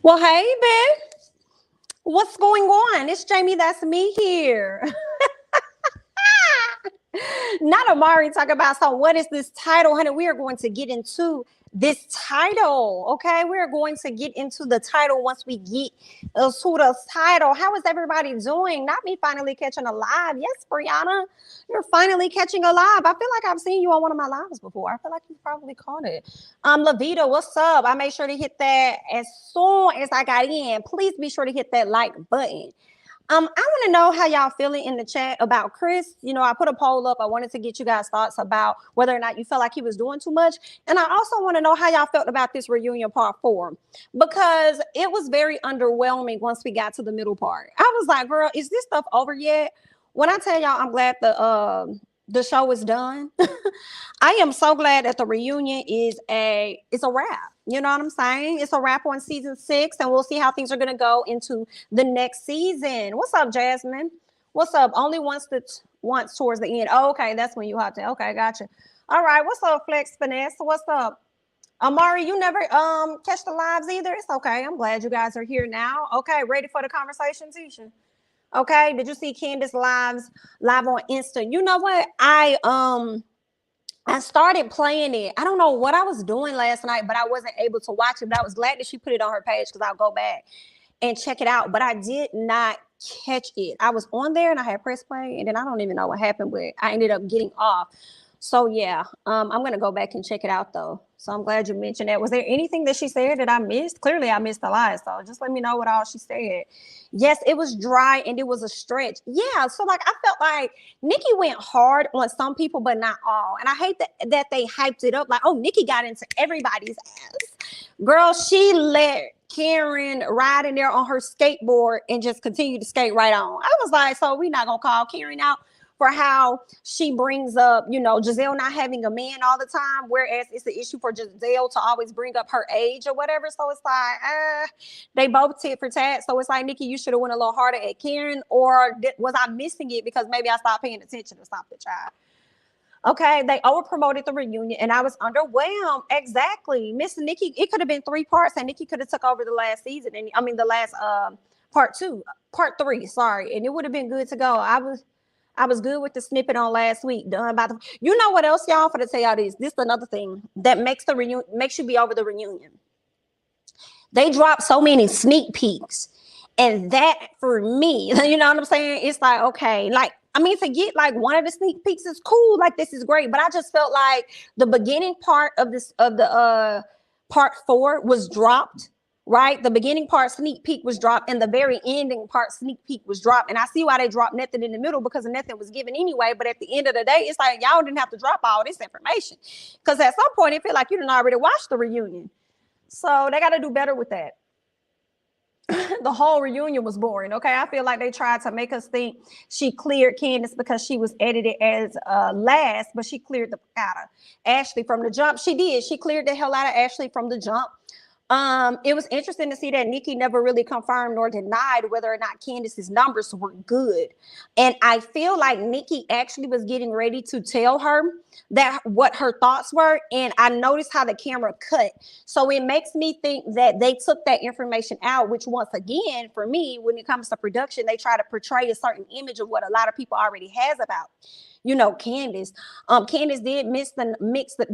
Well, hey, babe. What's going on? It's Jamie, that's me here. Not Amari talk about, so what is this title, honey? We are going to get into this title, okay? We're going to get into the title once we get to the title. How is everybody doing? Not me finally catching a live. Yes, Brianna, you're finally catching a live. I feel like I've seen you on one of my lives before. I feel like you probably caught it. Lavita, what's up? I made sure to hit that as soon as I got in. Please be sure to hit that like button. I want to know how y'all feeling in the chat about Chris. You know, I put a poll up. I wanted to get you guys' thoughts about whether or not you felt like he was doing too much. And I also want to know how y'all felt about this reunion part 4, because it was very underwhelming once we got to the middle part. I was like, girl, is this stuff over yet? When I tell y'all I'm glad the show is done, I am so glad that the reunion is a wrap. You know what I'm saying? It's a wrap on season 6, and we'll see how things are going to go into the next season. What's up, Jasmine? What's up? Only once towards the end. Oh, okay, that's when you have to. Okay, gotcha. All right, what's up, Flex Finesse? What's up? Amari, you never catch the lives either? It's okay. I'm glad you guys are here now. Okay, ready for the conversation, Tisha? Okay, did you see Candace live on Insta? You know what? I started playing it. I don't know what I was doing last night, but I wasn't able to watch it. But I was glad that she put it on her page, because I'll go back and check it out. But I did not catch it. I was on there and I had press play, and then I don't even know what happened, but I ended up getting off. So yeah, I'm gonna go back and check it out though. So I'm glad you mentioned that. Was there anything that she said that I missed? Clearly I missed a lot. So just let me know what all she said. Yes, it was dry and it was a stretch. Yeah, so like I felt like Nikki went hard on some people, but not all. And I hate that they hyped it up like, oh, Nikki got into everybody's ass. Girl, she let Karen ride in there on her skateboard and just continue to skate right on. I was like, so we're not gonna call Karen out for how she brings up, you know, Gizelle not having a man all the time, whereas it's the issue for Gizelle to always bring up her age or whatever. So it's like, they both tit for tat. So it's like, Nikki, you should have went a little harder at Karen, or was I missing it because maybe I stopped paying attention or something, child? Okay, they over promoted the reunion and I was underwhelmed. Exactly. Miss Nikki, it could have been 3 parts and Nikki could have took over the last season. And I mean, the last part 3, sorry. And it would have been good to go. I was good with the snippet on last week. Done by the. You know what else, y'all? For to tell y'all this is another thing that makes the reunion, makes you be over the reunion. They dropped so many sneak peeks, and that for me, you know what I'm saying? It's like, okay, like I mean, to get like one of the sneak peeks is cool. Like this is great, but I just felt like the beginning part of the part 4 was dropped. Right, the beginning part sneak peek was dropped, and the very ending part sneak peek was dropped. And I see why they dropped nothing in the middle, because nothing was given anyway. But at the end of the day, it's like y'all didn't have to drop all this information, because at some point it feel like you didn't already watch the reunion. So they got to do better with that. The whole reunion was boring. Okay, I feel like they tried to make us think she cleared Candace because she was edited as last, but she cleared the out of Ashley from the jump. She did. She cleared the hell out of Ashley from the jump. It was interesting to see that Nikki never really confirmed nor denied whether or not Candace's numbers were good. And I feel like Nikki actually was getting ready to tell her that what her thoughts were. And I noticed how the camera cut. So it makes me think that they took that information out, which once again, for me, when it comes to production, they try to portray a certain image of what a lot of people already has about, you know, Candace. Candace did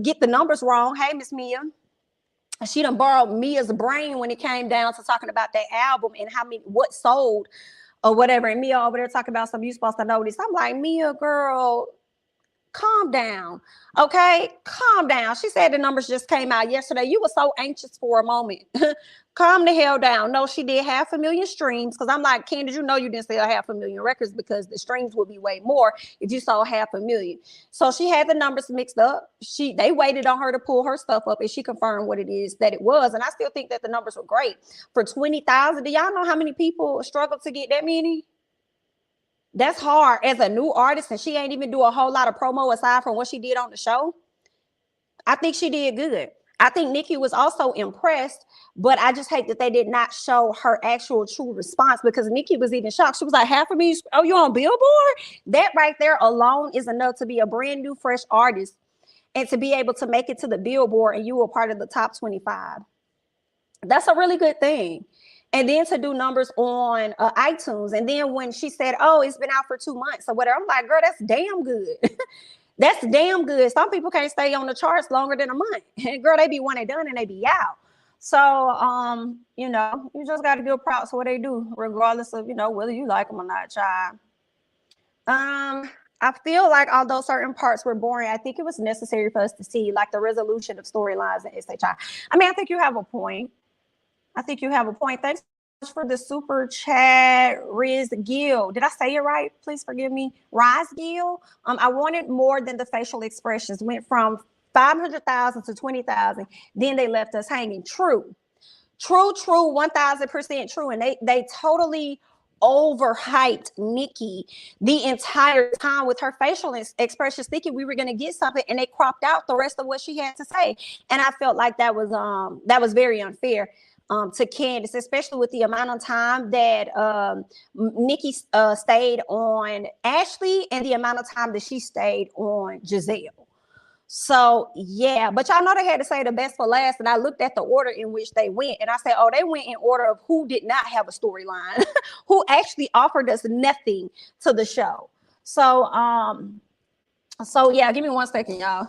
get the numbers wrong. Hey, Miss Mia. She done borrowed Mia's brain when it came down to talking about that album and what sold or whatever. And Mia over there talking about something you supposed to know this. I'm like, Mia, girl, calm down. Okay, calm down. She said the numbers just came out yesterday. You were so anxious for a moment. Calm the hell down. No, she did 500,000 streams. Because I'm like, Candace, you know you didn't sell 500,000 records because the streams would be way more if you sold 500,000. So she had the numbers mixed up. They waited on her to pull her stuff up, and she confirmed what it is that it was. And I still think that the numbers were great. For 20,000, do y'all know how many people struggled to get that many? That's hard as a new artist, and she ain't even do a whole lot of promo aside from what she did on the show. I think she did good. I think Nikki was also impressed, but I just hate that they did not show her actual true response, because Nikki was even shocked. She was like, 500,000, oh, you on Billboard? That right there alone is enough to be a brand new, fresh artist and to be able to make it to the Billboard and you were part of the top 25. That's a really good thing. And then to do numbers on iTunes. And then when she said, oh, it's been out for 2 months or whatever, I'm like, girl, that's damn good. That's damn good. Some people can't stay on the charts longer than a month. And girl, they be one and done and they be out. So, you know, you just got to give props for what they do, regardless of, you know, whether you like them or not, child. I feel like although certain parts were boring, I think it was necessary for us to see like the resolution of storylines and SHI. I mean, I think you have a point. Thanks for the super chat, Riz Gill. Did I say it right? Please forgive me. Riz Gill. I wanted more than the facial expressions. Went from 500,000 to 20,000. Then they left us hanging. True, 1,000% true. And they totally overhyped Nikki the entire time with her facial expressions, thinking we were going to get something, and they cropped out the rest of what she had to say. And I felt like that was very unfair. To Candace, especially with the amount of time that Nikki stayed on Ashley and the amount of time that she stayed on Gizelle. So, yeah, but y'all know they had to say the best for last, and I looked at the order in which they went, and I said, oh, they went in order of who did not have a storyline, who actually offered us nothing to the show. So, yeah, give me 1 second, y'all.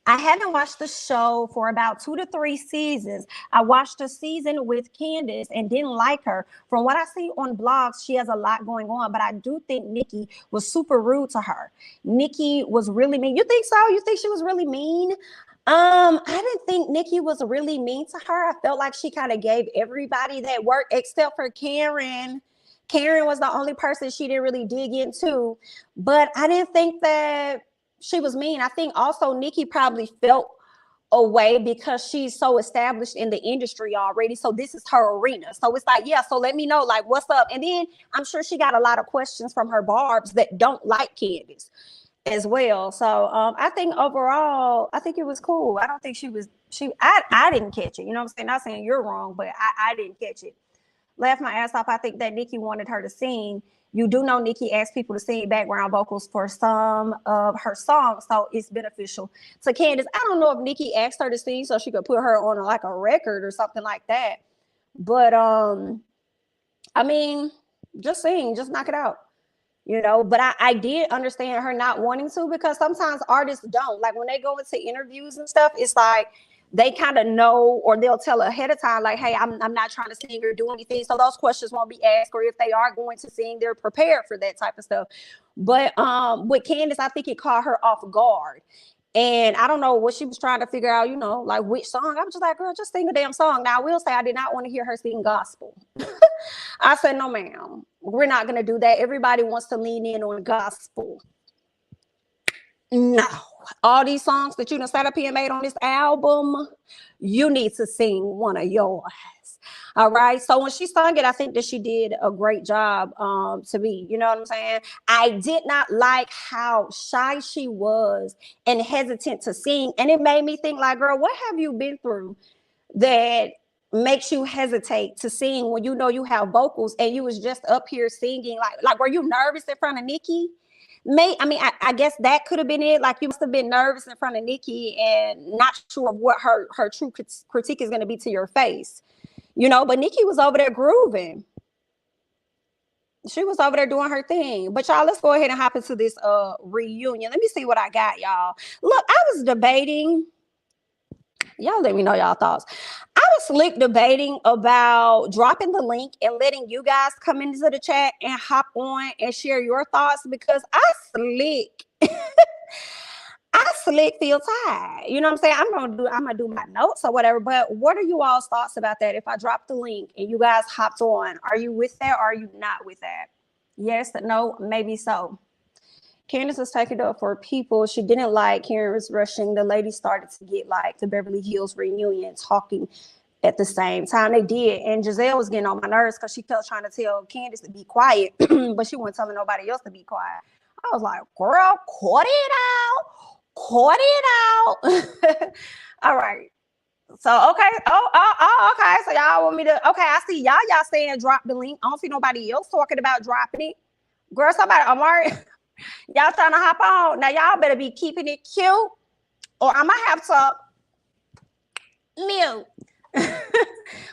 I haven't watched the show for about 2 to 3 seasons. I watched a season with Candace and didn't like her. From what I see on blogs, she has a lot going on, but I do think Nikki was super rude to her. Nikki was really mean. You think so? You think she was really mean? I didn't think Nikki was really mean to her. I felt like she kind of gave everybody that work except for Karen. Karen was the only person she didn't really dig into, but I didn't think that she was mean. I think also Nikki probably felt a way because she's so established in the industry already. So this is her arena. So it's like, yeah, so let me know, like, what's up? And then I'm sure she got a lot of questions from her barbs that don't like Candace as well. So I think overall, I think it was cool. I don't think I didn't catch it. You know what I'm saying? Not saying you're wrong, but I didn't catch it. Laughed my ass off. I think that Nikki wanted her to sing. You do know Nikki asked people to sing background vocals for some of her songs, so it's beneficial to Candace. I don't know if Nikki asked her to sing so she could put her on like a record or something like that. But I mean, just sing, just knock it out, you know. But I did understand her not wanting to, because sometimes artists don't. Like when they go into interviews and stuff, it's like they kind of know, or they'll tell ahead of time, like, hey, I'm not trying to sing or do anything. So those questions won't be asked, or if they are going to sing, they're prepared for that type of stuff. But with Candace, I think it caught her off guard. And I don't know what she was trying to figure out, you know, like which song. I was just like, girl, just sing a damn song. Now, I will say I did not want to hear her sing gospel. I said, no, ma'am, we're not going to do that. Everybody wants to lean in on gospel. No, all these songs that you done sat up here and made on this album, you need to sing one of yours. All right. So when she sung it, I think that she did a great job to me. You know what I'm saying? I did not like how shy she was and hesitant to sing. And it made me think like, girl, what have you been through that makes you hesitate to sing when you know you have vocals and you was just up here singing? Like were you nervous in front of Nikki? I guess that could have been it. Like you must have been nervous in front of Nikki and not sure of what her true critique is going to be to your face, you know. But Nikki was over there grooving. She was over there doing her thing. But y'all, let's go ahead and hop into this reunion. Let me see what I got, y'all. Look, I was debating. Y'all let me know y'all thoughts. I was slick debating about dropping the link and letting you guys come into the chat and hop on and share your thoughts, because I slick feel tired. You know what I'm saying? I'm gonna do my notes or whatever. But what are you all's thoughts about that? If I drop the link and you guys hopped on, are you with that or are you not with that? Yes, no, maybe so. Candace was taking it up for people she didn't like. Karen was rushing. The ladies started to get like the Beverly Hills reunion talking at the same time. They did. And Gizelle was getting on my nerves because she kept trying to tell Candace to be quiet, but she wasn't telling nobody else to be quiet. I was like, girl, cut it out. All right. So, okay. Okay. So y'all want me to, okay, I see y'all saying drop the link. I don't see nobody else talking about dropping it. Girl, somebody, Amari, y'all trying to hop on. Now, y'all better be keeping it cute or I might have to mute.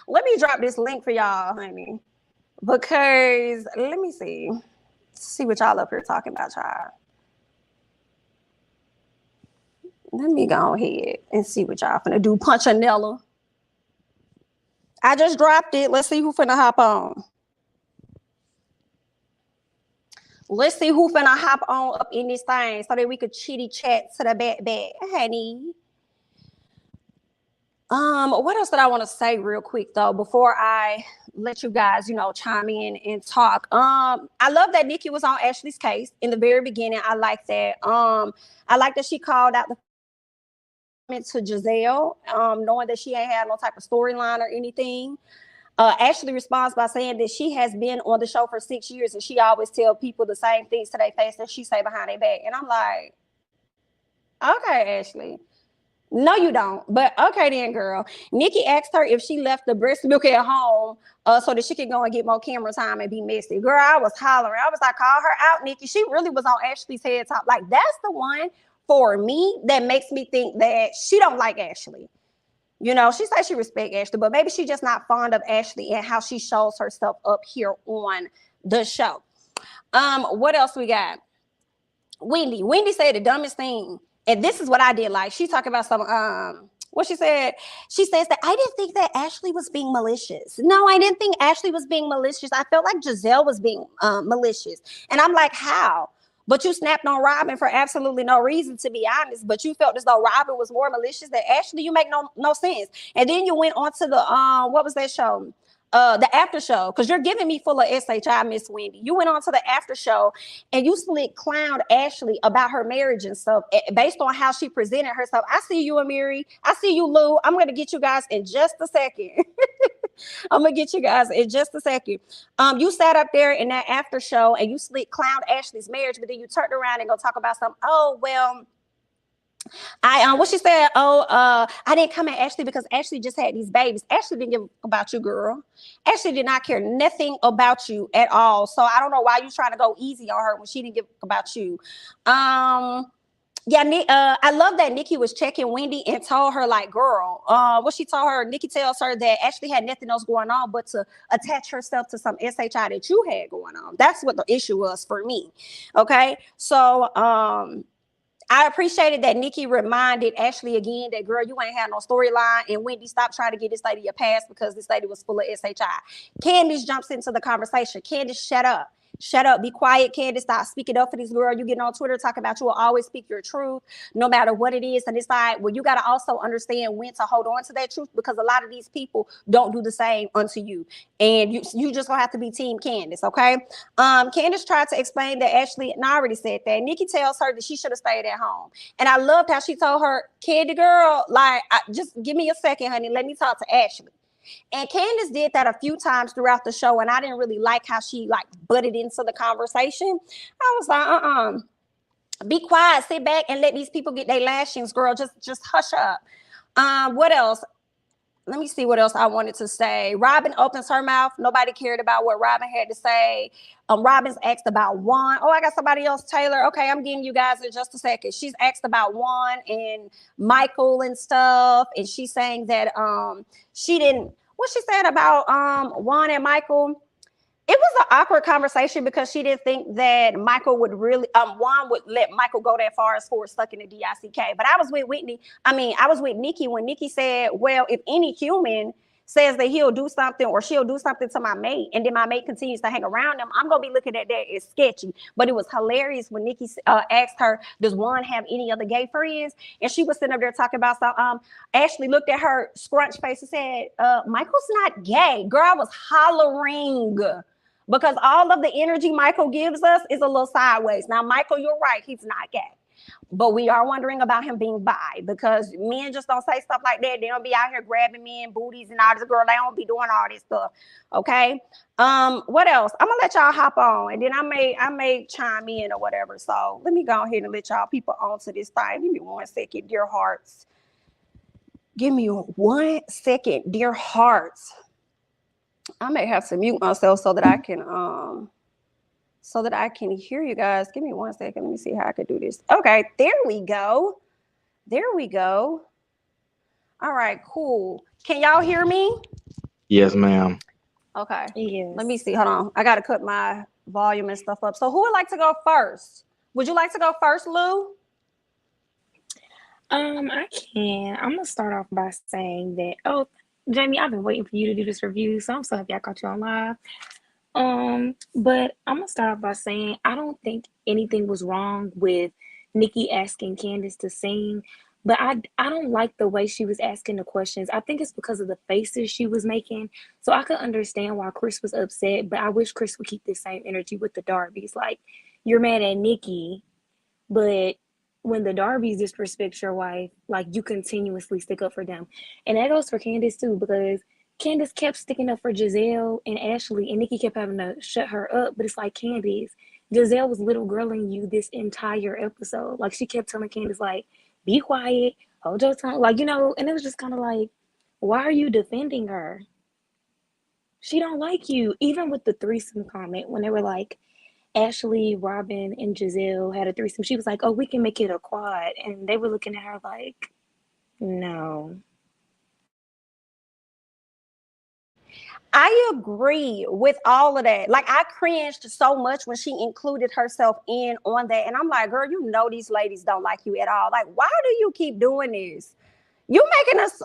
Let me drop this link for y'all, honey, because let me see what y'all up here talking about, y'all. Let me go ahead and see what y'all finna do. Punchanella. I just dropped it. Let's see who finna hop on. Let's see who finna hop on up in this thing so that we could chitty chat to the back, honey. What else did I want to say real quick though before I let you guys, you know, chime in and talk? I love that Nikki was on Ashley's case in the very beginning. I like that. I like that she called out the to Gizelle, knowing that she ain't had no type of storyline or anything. Ashley responds by saying that she has been on the show for 6 years and she always tell people the same things to their face that she say behind their back. And I'm like, okay, Ashley. No, you don't. But okay then, girl. Nikki asked her if she left the breast milk at home so that she could go and get more camera time and be messy. Girl, I was hollering. I was like, call her out, Nikki. She really was on Ashley's head top. Like, that's the one for me that makes me think that she don't like Ashley. You know, she says she respect Ashley, but maybe she's just not fond of Ashley and how she shows herself up here on the show. What else we got? Wendy said the dumbest thing. And this is what I did like. She talked about some, what she said. She says that I didn't think that Ashley was being malicious. No, I didn't think Ashley was being malicious. I felt like Gizelle was being malicious. And I'm like, how? But you snapped on Robyn for absolutely no reason, to be honest. But you felt as though Robyn was more malicious than Ashley. You make no sense. And then you went on to the, what was that show? The after show, because you're giving me full of SHI, Miss Wendy. You went on to the after show and you slick clowned Ashley about her marriage and stuff based on how she presented herself. I see you, Amiri. I see you, Lou. I'm going to get you guys in just a second. I'm going to get you guys in just a second. You sat up there in that after show and you slick clowned Ashley's marriage, but then you turned around and go talk about something. Oh, well, what she said, I didn't come at Ashley because Ashley just had these babies. Ashley didn't give about you, girl. Ashley did not care nothing about you at all. So I don't know why you trying to go easy on her when she didn't give about you. I love that Nikki was checking Wendy and told her, like, girl, what she told her, Nikki tells her that Ashley had nothing else going on but to attach herself to some SHI that you had going on. That's what the issue was for me. Okay. So, I appreciated that Nikki reminded Ashley again that, girl, you ain't had no storyline, and Wendy, stop trying to get this lady a pass because this lady was full of SHI. Candiace jumps into the conversation. Candiace, shut up. Shut up. Be quiet, Candace. Stop speaking up for this girl. You getting on Twitter talking about you will always speak your truth, no matter what it is. And it's like, well, you got to also understand when to hold on to that truth, because a lot of these people don't do the same unto you. And you just gonna have to be team Candace, okay? Candace tried to explain that Ashley, and I already said that. Nikki tells her that she should have stayed at home. And I loved how she told her, Candy girl, like, just give me a second, honey. Let me talk to Ashley. And Candace did that a few times throughout the show, and I didn't really like how she like butted into the conversation. I was like, be quiet, sit back and let these people get their lashings, girl. Just hush up. What else? let me see what else I wanted to say. Robyn opens her mouth. Nobody cared about what Robyn had to say. Robyn's asked about Juan. Oh, I got somebody else, Taylor. Okay, I'm getting you guys in just a second. She's asked about Juan and Michael and stuff. And she's saying that she didn't, what she said about Juan and Michael. It was an awkward conversation because she didn't think that Michael would really, Juan would let Michael go that far as for sucking the DICK. But I was with I was with Nikki when Nikki said, well, if any human says that he'll do something or she'll do something to my mate, and then my mate continues to hang around them, I'm going to be looking at that as sketchy. But it was hilarious when Nikki asked her, does Juan have any other gay friends? And she was sitting up there talking about some, Ashley looked at her scrunch face and said, Michael's not gay. Girl, I was hollering. Because all of the energy Michael gives us is a little sideways. Now, Michael, you're right. He's not gay. But we are wondering about him being bi, because men just don't say stuff like that. They don't be out here grabbing men, booties, and all this. Girl, they don't be doing all this stuff. Okay. What else? I'm gonna let y'all hop on, and then I may chime in or whatever. So let me go ahead and let y'all people onto this thing. Give me 1 second, dear hearts. Give me 1 second, dear hearts. I may have to mute myself so that I can hear you guys. Give me 1 second. Let me see how I could do this. Okay, there we go. There we go. All right, cool. Can y'all hear me? Yes, ma'am. Okay. Yes. Let me see. Hold on. I got to cut my volume and stuff up. So who would like to go first? Would you like to go first, Lou? I can. I'm gonna start off by saying that, Jamie, I've been waiting for you to do this review, so I'm so happy I caught you on live. But I'm gonna start off by saying I don't think anything was wrong with Nikki asking Candace to sing, but I don't like the way she was asking the questions. I think it's because of the faces she was making. So I could understand why Chris was upset, but I wish Chris would keep the same energy with the Darbys. Like, you're mad at Nikki, but when the Darbys disrespect your wife, like, you continuously stick up for them. And that goes for Candace too, because Candace kept sticking up for Gizelle and Ashley, and Nikki kept having to shut her up. But it's like, Candace, Gizelle was little girling you this entire episode. Like, she kept telling Candace, like, be quiet, hold your tongue. Like, and it was just kind of like, why are you defending her? She don't like you. Even with the threesome comment, when they were like, Ashley, Robyn, and Gizelle had a threesome, she was like, oh, we can make it a quad. And they were looking at her like, no. I agree with all of that. Like, I cringed so much when she included herself in on that. And I'm like, girl, these ladies don't like you at all. Like, why do you keep doing this? You making us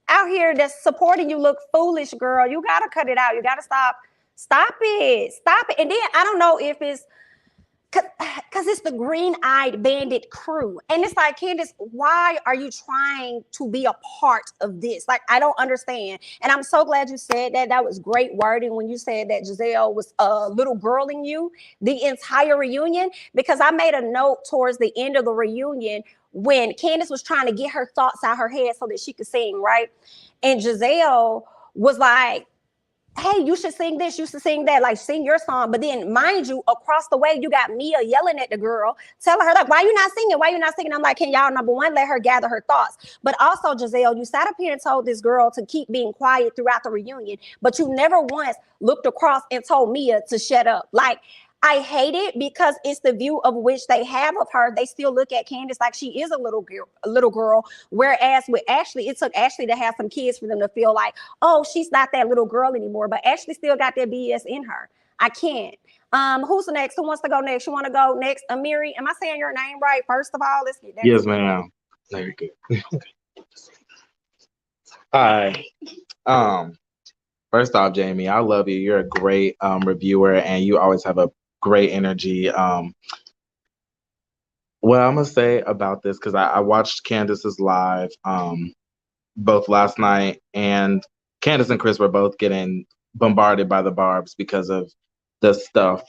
out here that's supporting you look foolish, girl. You got to cut it out. You got to stop. Stop it. Stop it. And then I don't know if it's because it's the green-eyed bandit crew. And it's like, Candace, why are you trying to be a part of this? Like, I don't understand. And I'm so glad you said that. That was great wording when you said that Gizelle was a little girling you the entire reunion, because I made a note towards the end of the reunion when Candace was trying to get her thoughts out her head so that she could sing, right? And Gizelle was like, hey, you should sing this, you should sing that, like, sing your song. But then, mind you, across the way, you got Mia yelling at the girl, telling her, like, why you not singing? Why you not singing? I'm like, can y'all, number one, let her gather her thoughts? But also, Gizelle, you sat up here and told this girl to keep being quiet throughout the reunion, but you never once looked across and told Mia to shut up. Like, I hate it because it's the view of which they have of her. They still look at Candace like she is a little girl. Whereas with Ashley, it took Ashley to have some kids for them to feel like, oh, she's not that little girl anymore. But Ashley still got that BS in her. I can't. Who's next? Who wants to go next? You want to go next? Amiri, am I saying your name right? First of all, let's get that. Yes, ma'am. Very good. Hi. First off, Jamie, I love you. You're a great reviewer, and you always have a great energy. What I'm gonna say about this, because I watched Candace's live both last night, and Candace and Chris were both getting bombarded by the barbs because of the stuff.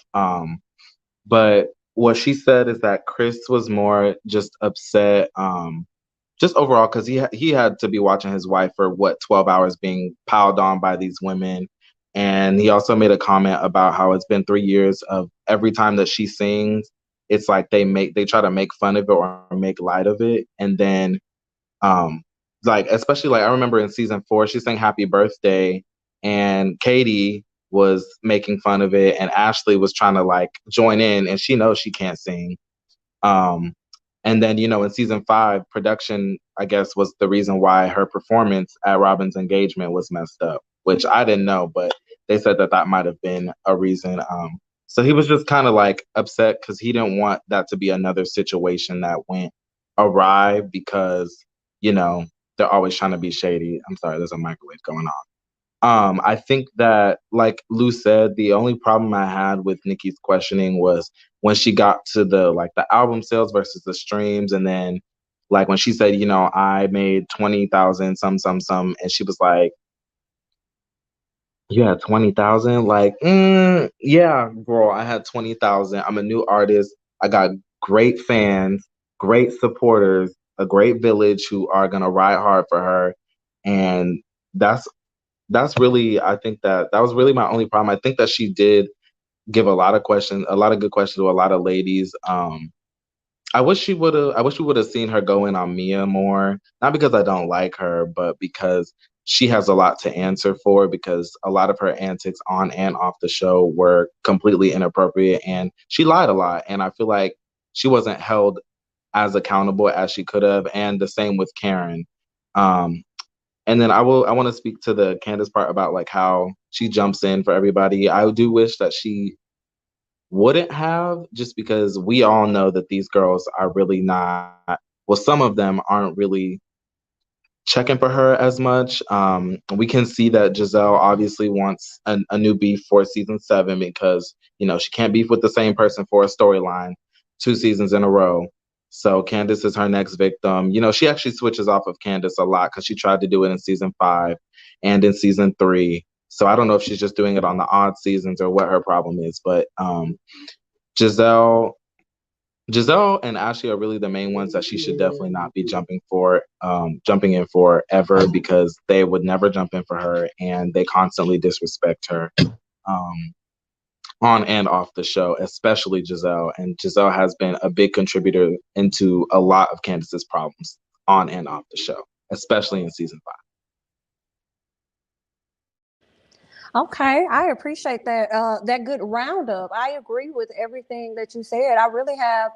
But what she said is that Chris was more just upset, just overall, because he had to be watching his wife for 12 hours being piled on by these women. And he also made a comment about how it's been 3 years of every time that she sings, it's like they try to make fun of it or make light of it. And then like, especially like I remember in season 4, she sang Happy Birthday, and Katie was making fun of it, and Ashley was trying to like join in, and she knows she can't sing. Um, and then, in season 5, production, I guess, was the reason why her performance at Robyn's engagement was messed up, which I didn't know, but they said that that might have been a reason. So he was just kind of like upset because he didn't want that to be another situation that went awry because, they're always trying to be shady. I'm sorry, there's a microwave going on. I think that, like Lou said, the only problem I had with Nicki's questioning was when she got to the album sales versus the streams, and then like when she said, I made 20,000, some, and she was like, "You had 20,000?" Like, yeah, girl, I had 20,000. I'm a new artist. I got great fans, great supporters, a great village who are gonna ride hard for her, and that's that's really, I think that was really my only problem. I think that she did give a lot of questions, a lot of good questions to a lot of ladies. I wish we would have seen her go in on Mia more. Not because I don't like her, but because she has a lot to answer for, because a lot of her antics on and off the show were completely inappropriate, and she lied a lot. And I feel like she wasn't held as accountable as she could have. And the same with Karen. Um, and then I want to speak to the Candace part about like how she jumps in for everybody. I do wish that she wouldn't have, just because we all know that these girls are really not, well, some of them aren't really checking for her as much. We can see that Gizelle obviously wants a new beef for season 7 because, she can't beef with the same person for a storyline 2 seasons in a row. So Candace is her next victim. She actually switches off of Candace a lot because she tried to do it in season 5 and in season 3. So I don't know if she's just doing it on the odd seasons or what her problem is, but Gizelle Giselle and Ashley are really the main ones that she should definitely not be jumping in for ever, because they would never jump in for her and they constantly disrespect her um, on and off the show, especially Giselle. And Giselle has been a big contributor into a lot of Candace's problems on and off the show, especially in season 5. Okay, I appreciate that good roundup. I agree with everything that you said. I really have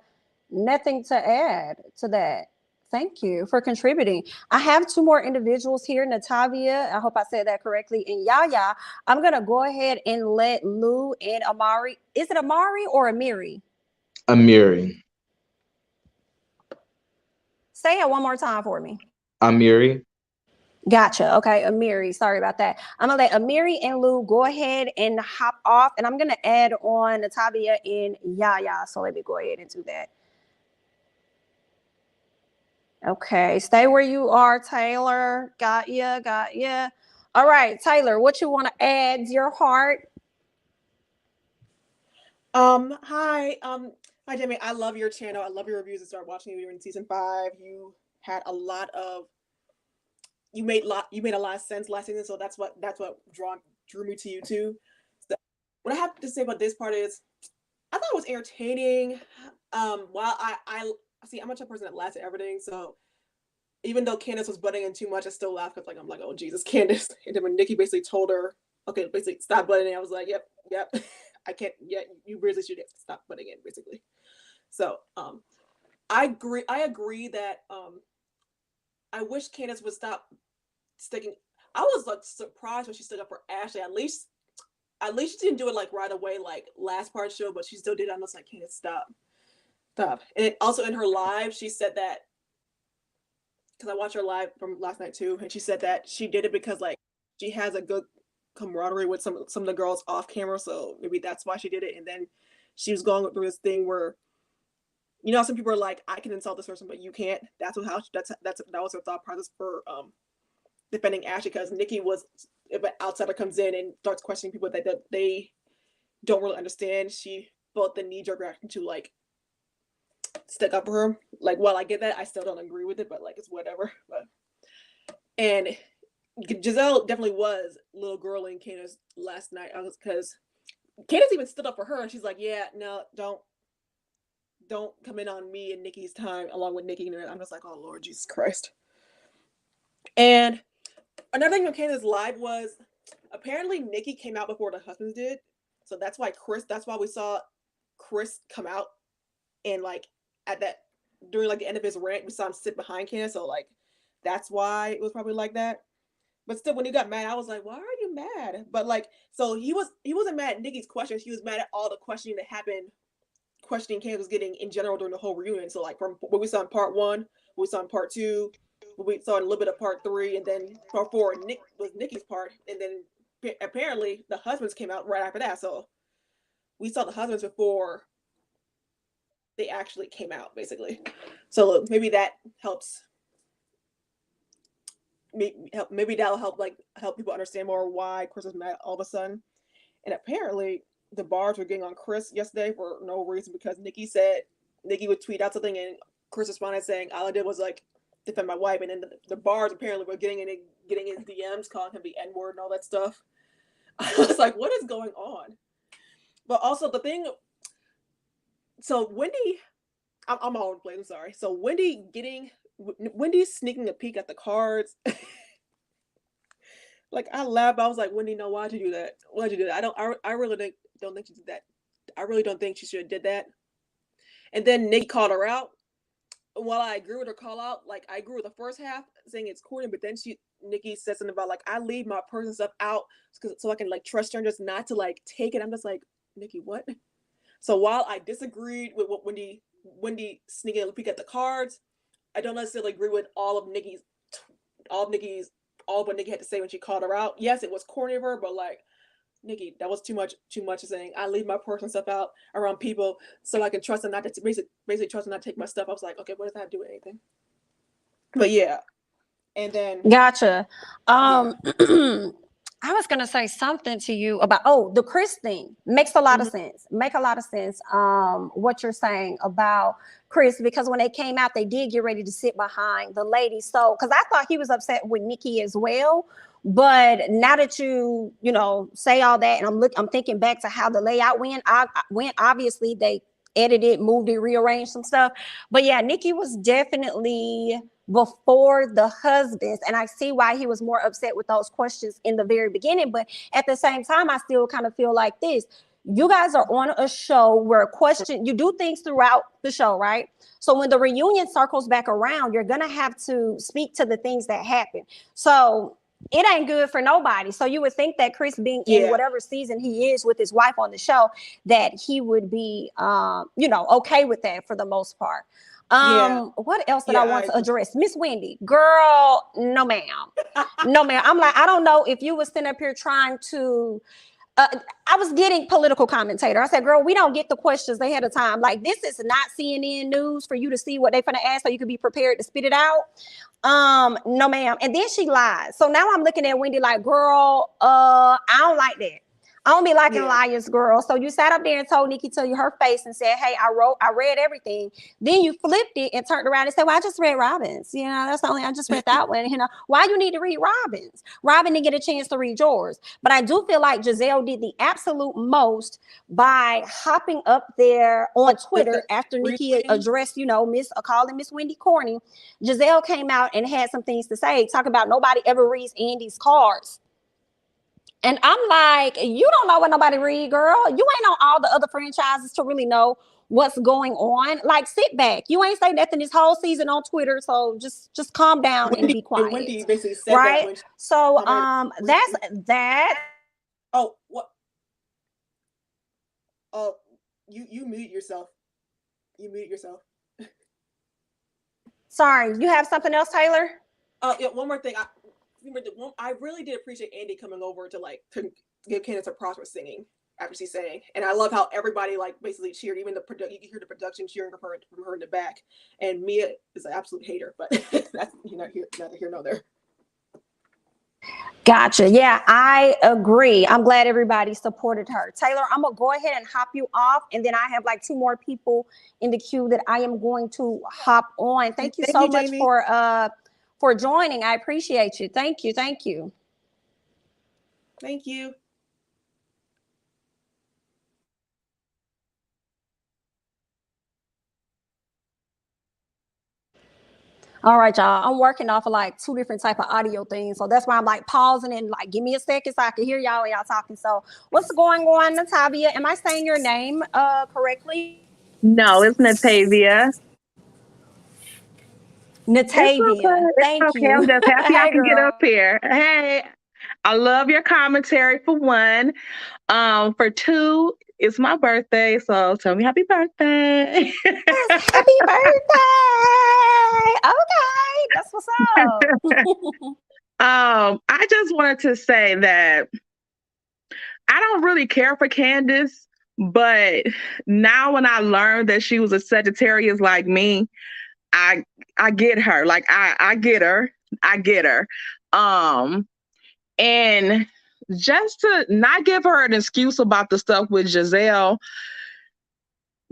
nothing to add to that. Thank you for contributing. I have 2 more individuals here, Natavia, I hope I said that correctly, and Yaya. I'm gonna go ahead and let Lou and Amari. Is it Amari or Amiri? Amiri. Say it one more time for me. Amiri. Gotcha. Okay, Amiri. Sorry about that. I'm gonna let Amiri and Lou go ahead and hop off, and I'm gonna add on Natavia and Yaya. So let me go ahead and do that. Okay, stay where you are, Taylor. Got ya, got ya. All right, Taylor, what you want to add to your heart? Hi. Hi, Jamie. I love your channel. I love your reviews. I started watching you in season 5. You had a lot of, you made a lot of sense last season, so that's what drew me to you too. So, what I have to say about this part is, I thought it was entertaining. While I see, I'm a type of person that laughs at everything, so even though Candace was butting in too much, I still laughed because I'm like, oh Jesus, Candace. And then when Nikki basically told her, okay, basically stop butting in, I was like, yep, I can't. Yeah, you really should stop butting in, basically. So I agree that I wish Candace would stop sticking. I was like surprised when she stood up for Ashley. At least she didn't do it like right away, like last part show, but she still did it. I was like, Candace, stop. And also in her live, she said that, because I watched her live from last night too, and she said that she did it because like she has a good camaraderie with some of the girls off camera, so maybe that's why she did it. And then she was going through this thing where, some people are like, I can insult this person, but you can't. That was her thought process for defending Ashley, because Nikki was, if an outsider comes in and starts questioning people that they don't really understand, she felt the knee-jerk reaction to like stick up for her. Like, while I get that, I still don't agree with it, but like it's whatever. And Gizelle definitely was little girl in Candace last night. Because Candace even stood up for her, and she's like, yeah, no, don't come in on me and Nikki's time along with Nikki. And I'm just like, oh Lord Jesus Christ. And another thing from Candace live was apparently Nikki came out before the husbands did. So that's why we saw Chris come out and like at that during like the end of his rant, we saw him sit behind Candace. So like that's why it was probably like that. But still, when he got mad, I was like, "Why are you mad?" But like, so he wasn't mad at Nikki's questions. He was mad at all the questioning that happened, questioning Candace was getting in general during the whole reunion. So like from what we saw in part 1, what we saw in part 2, what we saw in a little bit of part 3, and then part 4 was Nikki's part, and then apparently the husbands came out right after that. So we saw the husbands before they actually came out, basically. So maybe that helps. Maybe that'll help people understand more why Chris was mad all of a sudden. And apparently the bars were getting on Chris yesterday for no reason, because Nikki would tweet out something and Chris responded saying all I did was like defend my wife, and then the bars apparently were getting in his DMs, calling him the N-word and all that stuff. I was like, what is going on? But also the thing, so Wendy, I'm all over the place, I'm sorry. So Wendy's sneaking a peek at the cards. Like I laughed. I was like, Wendy, no, why'd you do that? Why'd you do that? I really don't think she did that. I really don't think she should have did that. And then Nikki called her out. While I agree with her call out, like I agree with the first half saying it's corny, but then Nikki said something about like I leave my personal stuff out so I can like trust strangers not to like take it. I'm just like, Nikki, what? So while I disagreed with what Wendy sneaking a peek at the cards, I don't necessarily agree with all of what Nikki had to say when she called her out. Yes, it was corny of her, but like, Nikki, that was too much saying I leave my personal stuff out around people so I can trust them not to basically trust them not to take my stuff. I was like, okay, what does that have to do with anything? But yeah. And then Gotcha. I was gonna say something to you about the Chris thing. Makes a lot of sense. What you're saying about Chris, because when they came out, they did get ready to sit behind the lady. So because I thought he was upset with Nikki as well. But now that you say all that, and I'm thinking back to how the layout went. Obviously they edited, moved it, rearranged some stuff. But yeah, Nikki was definitely before the husbands, and I see why he was more upset with those questions in the very beginning. But at the same time, I still kind of feel like this. You guys are on a show where you do things throughout the show, right? So when the reunion circles back around, you're gonna have to speak to the things that happen. So it ain't good for nobody. So you would think that Chris being in whatever season he is with his wife on the show, that he would be okay with that for the most part. What else did I want to address? Miss Wendy, girl, no ma'am. No ma'am. I'm like, I don't know if you was sitting up here trying to I was getting political commentator. I said, girl, we don't get the questions ahead of time. Like, this is not CNN news for you to see what they're gonna ask so you can be prepared to spit it out. No ma'am. And then she lied. So now I'm looking at Wendy like, girl, I don't like that. I don't be liking liars, girl. So you sat up there and told Nikki to her face and said, hey, I read everything. Then you flipped it and turned around and said, well, I just read Robyn's. That's the only, I just read that one. Why you need to read Robyn's? Robyn didn't get a chance to read yours. But I do feel like Gizelle did the absolute most by hopping up there on Twitter after Nikki addressed, calling Miss Wendy corny. Gizelle came out and had some things to say, talk about nobody ever reads Andy's cards. And I'm like, you don't know what nobody read, girl. You ain't on all the other franchises to really know what's going on. Like, sit back. You ain't say nothing this whole season on Twitter, so just calm down and be quiet. Wendy basically said right? That so that's that. Oh, what? Oh, you mute yourself. You mute yourself. Sorry, you have something else, Taylor? Yeah, one more thing. I really did appreciate Andy coming over to give Candace a props for singing after she sang, and I love how everybody basically cheered. Even you can hear the production cheering from her in the back. And Mia is an absolute hater, but that's neither here nor there. Gotcha. Yeah, I agree. I'm glad everybody supported her. Taylor, I'm gonna go ahead and hop you off, and then I have 2 more people in the queue that I am going to hop on. Thank you so much Jamie. for joining. I appreciate you. Thank you. Thank you. Thank you. All right, y'all. I'm working off of like 2 different type of audio things, so that's why I'm like pausing and like give me a second so I can hear y'all when y'all talking. So, what's going on, Natavia? Am I saying your name correctly? No, it's Natavia. It's Natavia. okay. It's Thank okay. you. I'm just happy I Hey, can get girl. up here. Hey, I love your commentary for one. For two, it's my birthday, so tell me happy birthday. Yes, happy birthday. Okay, that's what's up. I just wanted to say that I don't really care for Candace, but now when I learned that she was a Sagittarius like me, I I get her. Like I get her. I get her. And just to not give her an excuse about the stuff with Gizelle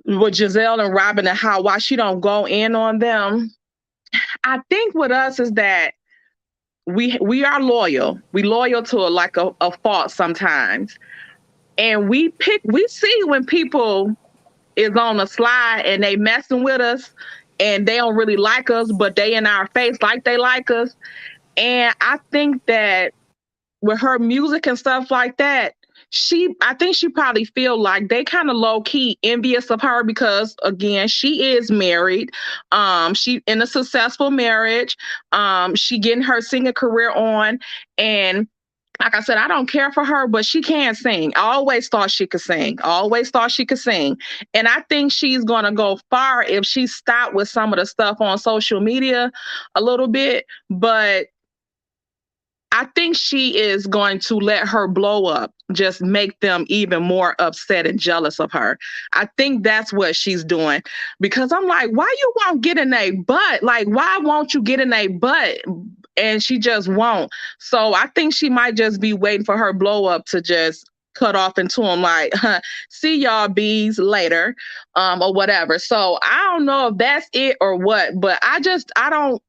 and Robyn and why she don't go in on them. I think with us is that we are loyal. We loyal to a fault sometimes. And we see when people is on a slide and they messing with us and they don't really like us, but they in our face like they like us. And I think that with her music and stuff like that, I think she probably feel like they kind of low key envious of her because again, she is married. She in a successful marriage. She getting her singing career on, and like I said, I don't care for her, but she can sing. I always thought she could sing. I always thought she could sing. And I think she's going to go far if she stopped with some of the stuff on social media a little bit. But I think she is going to let her blow up, just make them even more upset and jealous of her. I think that's what she's doing because I'm like, why you won't get in a butt? Like, why won't you get in a butt? And she just won't. So I think she might just be waiting for her blow up to just cut off into them like, see y'all bees later, or whatever. So I don't know if that's it or what, but I don't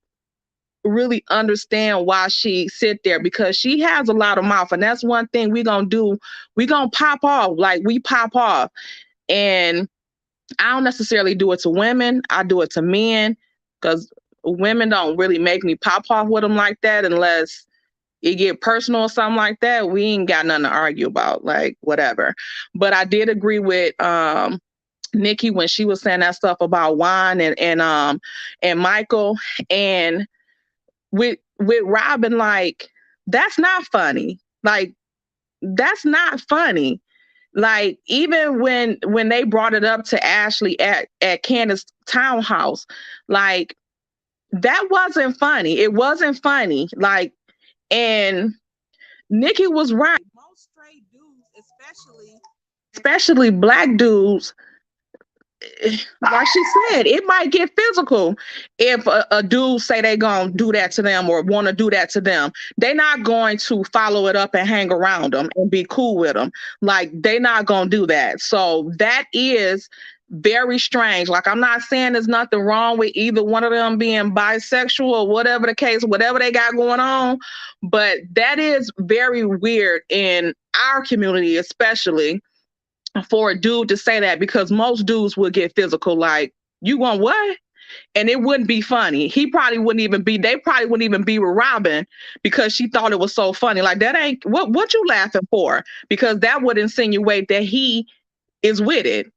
really understand why she sit there because she has a lot of mouth, and that's one thing we gonna do. We gonna pop off, like we pop off. And I don't necessarily do it to women. I do it to men because women don't really make me pop off with them like that unless it get personal or something like that. We ain't got nothing to argue about, like whatever. But I did agree with Nikki when she was saying that stuff about Juan and Michael. And with Robyn, like that's not funny. Like that's not funny. Like even when they brought it up to Ashley at Candace's townhouse, like that wasn't funny. It wasn't funny. Like, and Nikki was right. Most straight dudes, especially black dudes, like she said, it might get physical if a dude say they gonna do that to them or want to do that to them. They're not going to follow it up and hang around them and be cool with them. Like they're not gonna do that. So that is very strange. Like I'm not saying there's nothing wrong with either one of them being bisexual or whatever the case, whatever they got going on, but that is very weird in our community, especially for a dude to say that, because most dudes would get physical. Like, you want what? And it wouldn't be funny. They probably wouldn't even be with Robyn because she thought it was so funny. Like that ain't what you laughing for? Because that would insinuate that he is with it.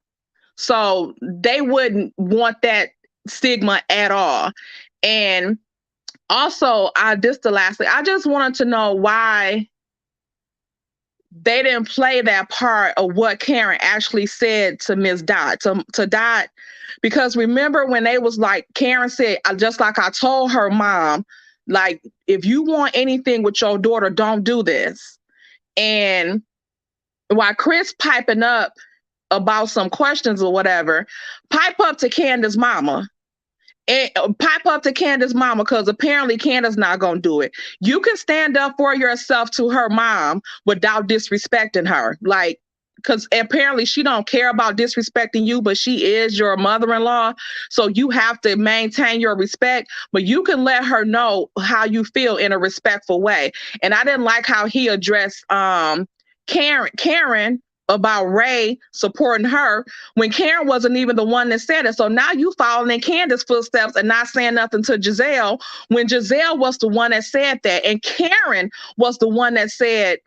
So they wouldn't want that stigma at all. And also, the last thing, I just wanted to know why they didn't play that part of what Karen actually said to Miss Dot, to Dot, because remember when they was like, Karen said, just like I told her mom, like, if you want anything with your daughter, don't do this. And while Chris piping up about some questions or whatever, pipe up to Candace's mama. And pipe up to Candace's mama, because apparently Candace not gonna do it. You can stand up for yourself to her mom without disrespecting her. Like, because apparently she don't care about disrespecting you, but she is your mother-in-law. So you have to maintain your respect, but you can let her know how you feel in a respectful way. And I didn't like how he addressed Karen about Ray supporting her when Karen wasn't even the one that said it. So now you following in Candace's footsteps and not saying nothing to Gizelle when Gizelle was the one that said that. And Karen was the one that said,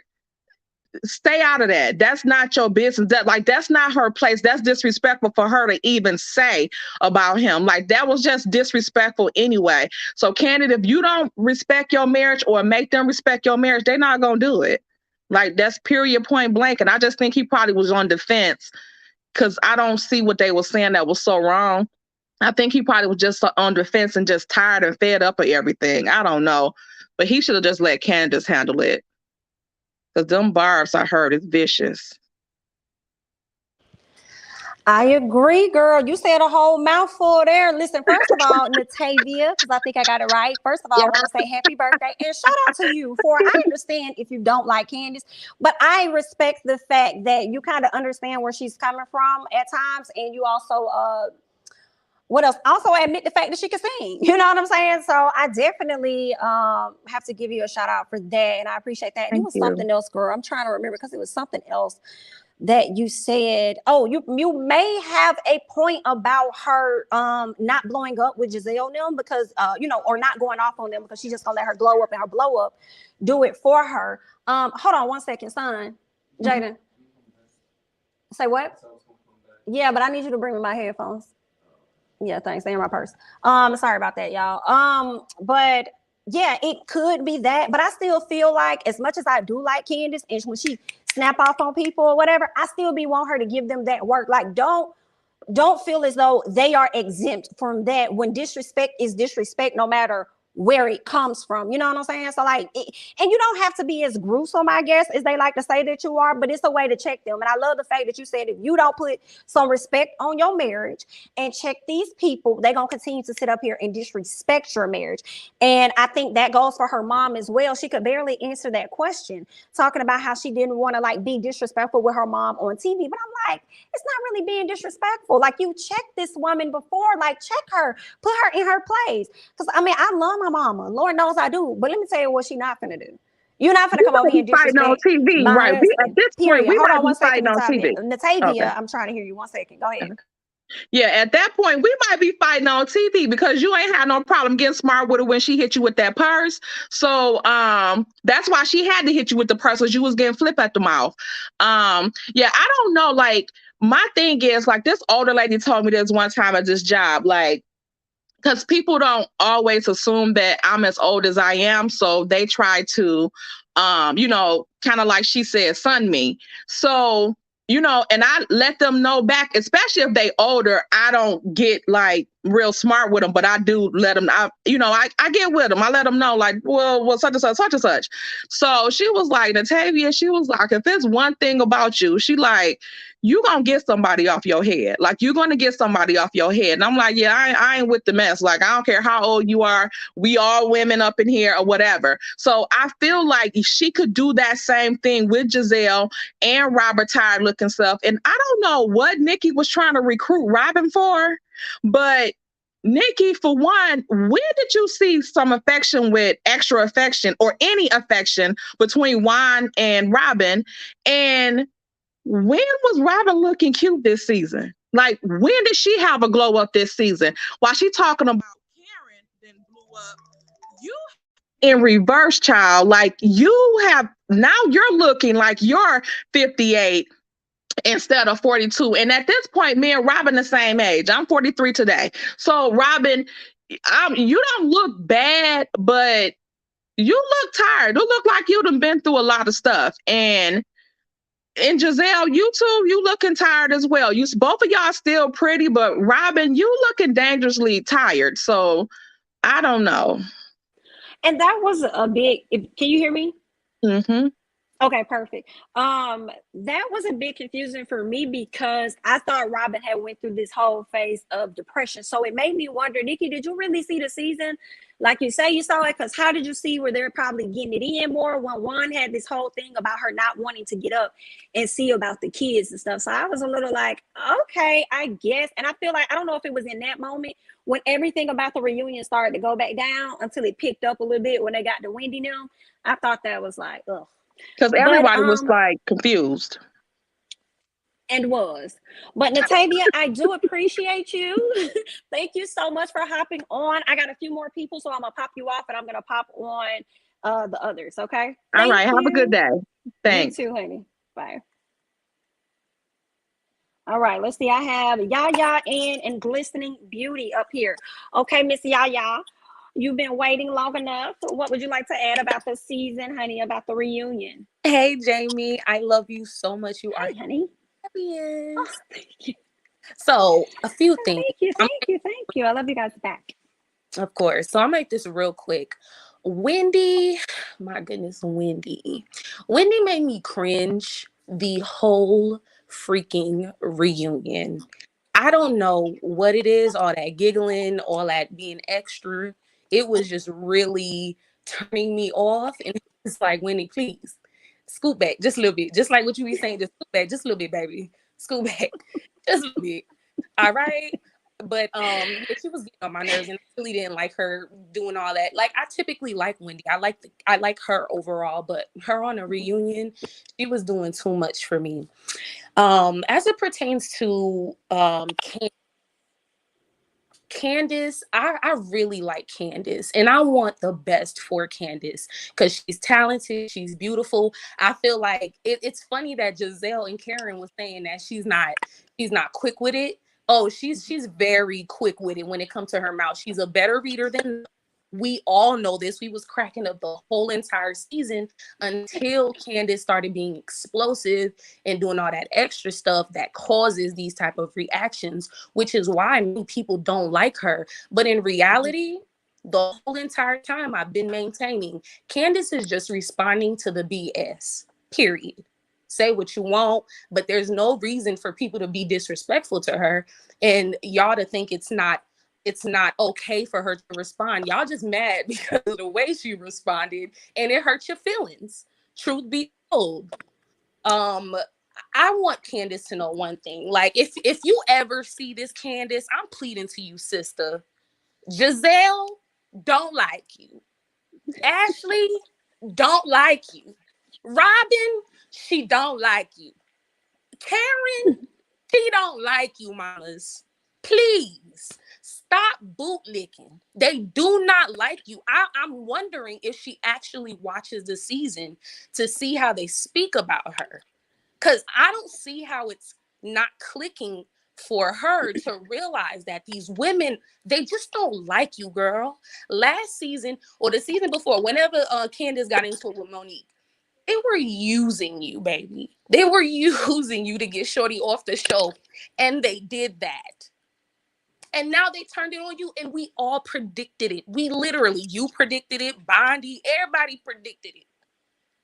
stay out of that. That's not your business. That's not her place. That's disrespectful for her to even say about him. Like, that was just disrespectful anyway. So, Candace, if you don't respect your marriage or make them respect your marriage, they're not going to do it. Like, that's period, point blank. And I just think he probably was on defense because I don't see what they were saying that was so wrong. I think he probably was just on defense and just tired and fed up of everything. I don't know. But he should have just let Candace handle it. Because them barbs, I heard, is vicious. I agree, girl. You said a whole mouthful there. Listen, first of all, Natavia, because I think I got it right. First of all, I want to say happy birthday and shout out to you for, I understand if you don't like Candace, but I respect the fact that you kind of understand where she's coming from at times. And you also, what else? Also admit the fact that she can sing. You know what I'm saying? So I definitely have to give you a shout out for that. And I appreciate that. And it was something else, girl. I'm trying to remember because it was something else that you said. Oh, you may have a point about her not blowing up with Gizelle and them because or not going off on them because she's just gonna let her glow up and her blow up do it for her. Hold on one second, son. Jaden. Say what? Yeah, but I need you to bring me my headphones. Yeah, thanks. They're in my purse. Sorry about that, y'all. But yeah, it could be that, but I still feel like as much as I do like Candace and when she snap off on people or whatever, I still want her to give them that work. Like, don't feel as though they are exempt from that when disrespect is disrespect, no matter where it comes from. You know what I'm saying? So like, and you don't have to be as gruesome, I guess, as they like to say that you are, but it's a way to check them. And I love the fact that you said if you don't put some respect on your marriage and check these people, they're going to continue to sit up here and disrespect your marriage. And I think that goes for her mom as well. She could barely answer that question, talking about how she didn't want to like be disrespectful with her mom on TV. But I'm like, it's not really being disrespectful. Like, you checked this woman before, like check her, put her in her place. Because I mean, I love my mama. Lord knows I do. But let me tell you what she's not finna do. You're not finna come over here and disrespect on TV, right? At this point, we might be fighting on TV. Natavia, okay. I'm trying to hear you. 1 second. Go ahead. Yeah, at that point, we might be fighting on TV because you ain't had no problem getting smart with her when she hit you with that purse. So that's why she had to hit you with the purse, because you was getting flipped at the mouth. Yeah, I don't know. Like, my thing is, like, this older lady told me this one time at this job, like, because people don't always assume that I'm as old as I am. So they try to, kind of like she said, son me. So, and I let them know back, especially if they older, I don't get like real smart with them, but I do let them, I get with them. I let them know like, well, such and such, such and such. So she was like, Natavia, she was like, if there's one thing about you, she like, you gonna get somebody off your head. Like, you're gonna get somebody off your head. And I'm like, yeah, I ain't with the mess. Like, I don't care how old you are. We all women up in here or whatever. So I feel like she could do that same thing with Gizelle and Robert tired looking stuff. And I don't know what Nikki was trying to recruit Robyn for, but Nikki, for one, when did you see some extra affection or any affection between Juan and Robyn? And when was Robyn looking cute this season? Like, when did she have a glow up this season? While she talking about Karen then blew up, you in reverse, child. Like, you're looking like you're 58 instead of 42. And at this point, me and Robyn the same age. I'm 43 today. So Robyn, you don't look bad, but you look tired. You look like you done been through a lot of stuff. And Gizelle, you too, you looking tired as well. Both of y'all still pretty, but Robyn, you looking dangerously tired. So I don't know. And that was a big, can you hear me? Mm-hmm. Okay, perfect. That was a bit confusing for me because I thought Robyn had went through this whole phase of depression. So it made me wonder, Nikki, did you really see the season like you say you saw it? Because how did you see where they're probably getting it in more when Juan had this whole thing about her not wanting to get up and see about the kids and stuff? So I was a little like, okay, I guess. And I feel like, I don't know if it was in that moment when everything about the reunion started to go back down until it picked up a little bit when they got to Wendy now. I thought that was like, ugh. Because everybody was like confused. and was. But Natavia, I do appreciate you. Thank you so much for hopping on. I got a few more people, so I'm gonna pop you off and I'm gonna pop on the others. Okay. All right. Have a good day. Thanks. You too, honey. Bye. All right, let's see. I have Yaya and Glistening Beauty up here. Okay, Miss Yaya, you've been waiting long enough. What would you like to add about the season, honey, about the reunion? Hey, Jamie, I love you so much. You are Hey, honey. fabulous. Oh, thank you. So, a few things. Thank you. I love you guys back. Of course. So, I'll make this real quick. Wendy, my goodness, Wendy. Wendy made me cringe the whole freaking reunion. I don't know what it is, all that giggling, all that being extra. It was just really turning me off. And it's like, Wendy, please scoot back just a little bit. Just like what you be saying, just scoot back just a little bit, baby. Scoot back just a little bit. All right. But yeah, she was getting on my nerves, and I really didn't like her doing all that. Like, I typically like Wendy. I like her overall, but her on a reunion, she was doing too much for me. As it pertains to Candace, I really like Candace, and I want the best for Candace because she's talented, she's beautiful. I feel like it's funny that Gizelle and Karen was saying that she's not quick with it. Oh, she's very quick with it when it comes to her mouth. She's a better reader than we all know this. We was cracking up the whole entire season until Candace started being explosive and doing all that extra stuff that causes these type of reactions, which is why many people don't like her. But in reality, the whole entire time I've been maintaining, Candace is just responding to the BS, period. Say what you want, but there's no reason for people to be disrespectful to her and y'all to think it's not okay for her to respond. Y'all just mad because of the way she responded and it hurt your feelings. Truth be told. I want Candace to know one thing. Like, if you ever see this, Candace, I'm pleading to you, sister. Gizelle don't like you. Ashley don't like you. Robyn, she don't like you. Karen, she don't like you, mamas. Please stop bootlicking. They do not like you. I'm wondering if she actually watches the season to see how they speak about her. Because I don't see how it's not clicking for her to realize that these women, they just don't like you, girl. Last season or the season before, whenever Candace got into it with Monique, they were using you, baby. They were using you to get Shorty off the show. And they did that. And now they turned it on you, and we all predicted it. You predicted it, Bondi, everybody predicted it.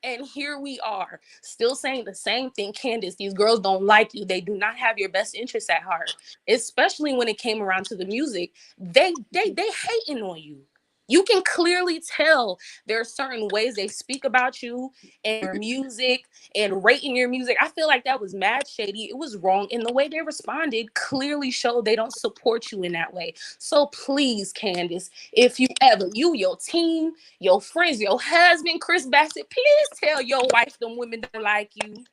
And here we are, still saying the same thing. Candace, these girls don't like you. They do not have your best interests at heart. Especially when it came around to the music. They hating on you. You can clearly tell there are certain ways they speak about you and your music and rating your music. I feel like that was mad shady. It was wrong. And the way they responded clearly showed they don't support you in that way. So please, Candace, if you ever, your team, your friends, your husband, Chris Bassett, please tell your wife them women don't like you.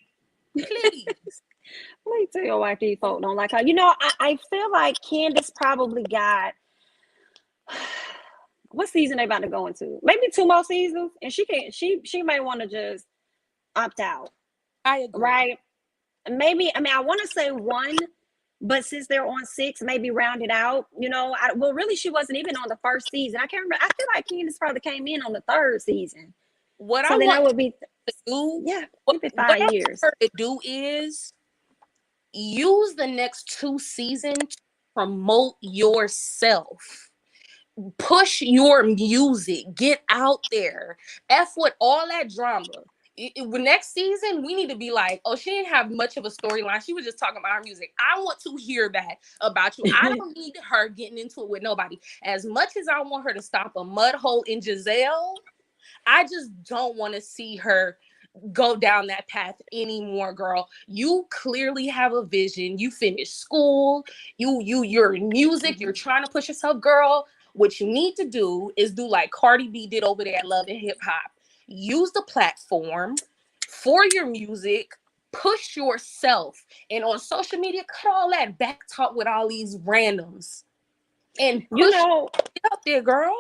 Please. Please tell your wife these folks don't like her. I feel like Candace probably got... what season they about to go into? Maybe 2 more seasons, and she may want to just opt out. I agree. Right? Maybe, I want to say 1, but since they're on 6, maybe round it out. Really, she wasn't even on the first season. I can't remember. I feel like Candace probably came in on the 3rd season. What so I then want that would be to do, maybe 5 years. What I want her to do is use the next 2 seasons to promote yourself. Push your music, get out there. F with all that drama. Next season, we need to be like, oh, she didn't have much of a storyline. She was just talking about her music. I want to hear that about you. I don't need her getting into it with nobody. As much as I want her to stop a mud hole in Gizelle, I just don't want to see her go down that path anymore, girl. You clearly have a vision. You finished school. You're in music. You're trying to push yourself, girl. What you need to do is do like Cardi B did over there at Love and Hip Hop. Use the platform for your music. push yourself. And on social media, cut all that back talk with all these randoms and push it out there, girl.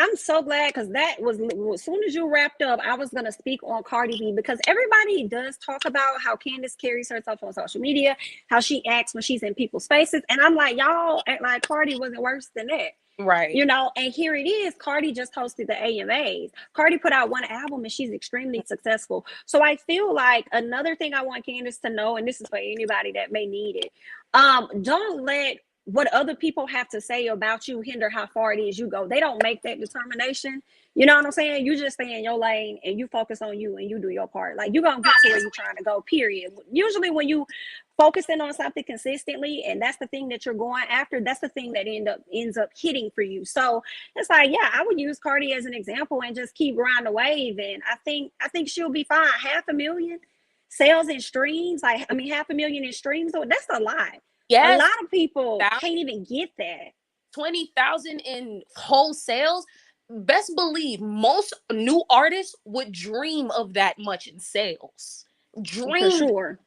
I'm so glad, because that was, as soon as you wrapped up, I was gonna speak on Cardi B, because everybody does talk about how Candace carries herself on social media, how she acts when she's in people's faces, and I'm like, y'all act like Cardi wasn't worse than that. Right. You know, and here it is. Cardi just hosted the AMAs. Cardi put out one album and she's extremely successful. So I feel like another thing I want Candace to know, and this is for anybody that may need it, don't let what other people have to say about you hinder how far it is you go. They don't make that determination. You know what I'm saying? You just stay in your lane and you focus on you and you do your part. Like, you're going to get to where you're trying to go, period. Usually when you focusing on something consistently and that's the thing that you're going after, that's the thing that ends up hitting for you. So it's like, yeah, I would use Cardi as an example and just keep riding the wave. And I think she'll be fine. 500,000 sales and streams, like, I mean, 500,000 in streams, so that's a lot. Yes. A lot of people can't even get that. 20,000 in wholesales. Best believe most new artists would dream of that much in sales. For sure.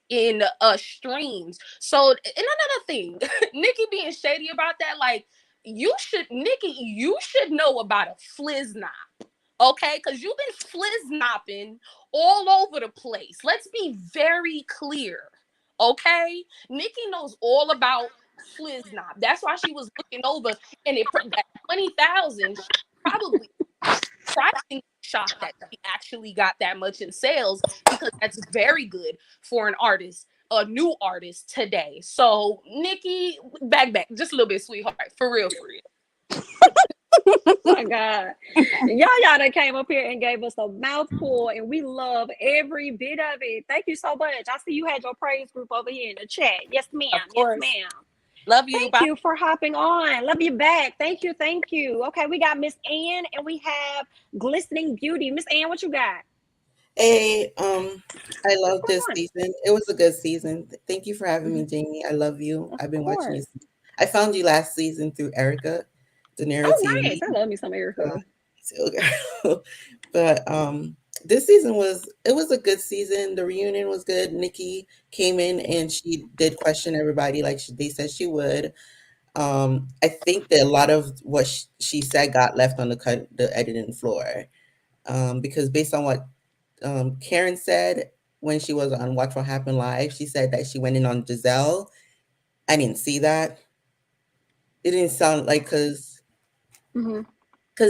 In streams. So, and another thing, Nikki being shady about that, like, Nikki, you should know about a fliznop, okay? Because you've been fliznopping all over the place. Let's be very clear, okay? Nikki knows all about fliznop. That's why she was looking over, and that 20,000, she probably surprisingly shocked that she actually got that much in sales, because that's very good for an artist, a new artist today. So Nikki, back just a little bit, sweetheart, for real. Oh my God, y'all that came up here and gave us a mouthful, and we love every bit of it. Thank you so much. I see you had your praise group over here in the chat. Yes, ma'am. Yes, ma'am. Love you. Thank you for hopping on. Love you back. Thank you. Okay, we got Miss Ann and we have Glistening Beauty. Miss Ann, what you got? Hey, I love this season. It was a good season. Thank you for having me, Jamie. I love you. I've been watching you. I found you last season through Erica, Daenerys TV. Nice. I love me some Erica. But this season was a good season. The reunion was good. Nikki came in and she did question everybody like they said she would. I think that a lot of what she said got left on the editing floor, because based on what Karen said when she was on Watch What Happened Live, she said that she went in on Gizelle. I didn't see that. It didn't sound like because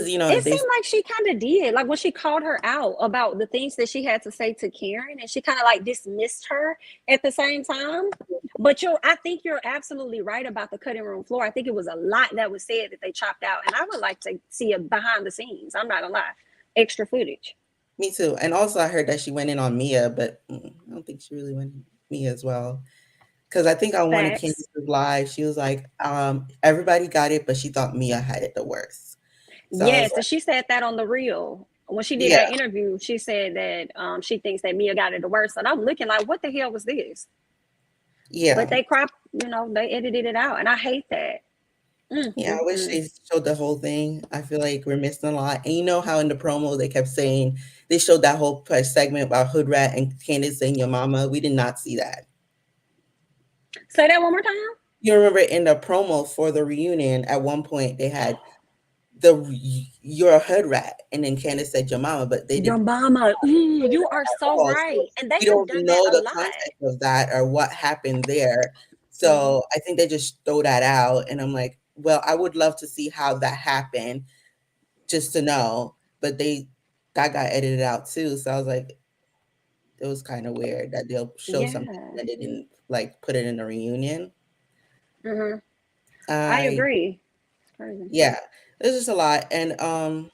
you know, it seemed like she kind of did, like when she called her out about the things that she had to say to Karen, and she kind of like dismissed her at the same time. But I think you're absolutely right about the cutting room floor. I think it was a lot that was said that they chopped out, and I would like to see it behind the scenes. I'm not gonna lie, extra footage. Me too. And also I heard that she went in on Mia, but I don't think she really went in Mia as well. Because I think on one of Candice's live, she was like, everybody got it, but she thought Mia had it the worst. So yes, and she said that on The Real. When she did that interview, she said that she thinks that Mia got it the worst. And I'm looking like, what the hell was this? Yeah. But they cropped, they edited it out. And I hate that. Yeah, I wish they showed the whole thing. I feel like we're missing a lot. And you know how in the promo they kept saying, they showed that whole segment about Hood Rat and Candace saying your mama. We did not see that. Say that one more time. You remember in the promo for the reunion, at one point they had you're a hood rat, and then Candace said your mama, but they your mama. You are so right, and they don't know the context of that or what happened there. So I think they just throw that out, and I'm like, well, I would love to see how that happened, just to know. But that got edited out too, so I was like, it was kind of weird that they'll show something that they didn't like put it in the reunion. I agree. Yeah. There's just a lot. And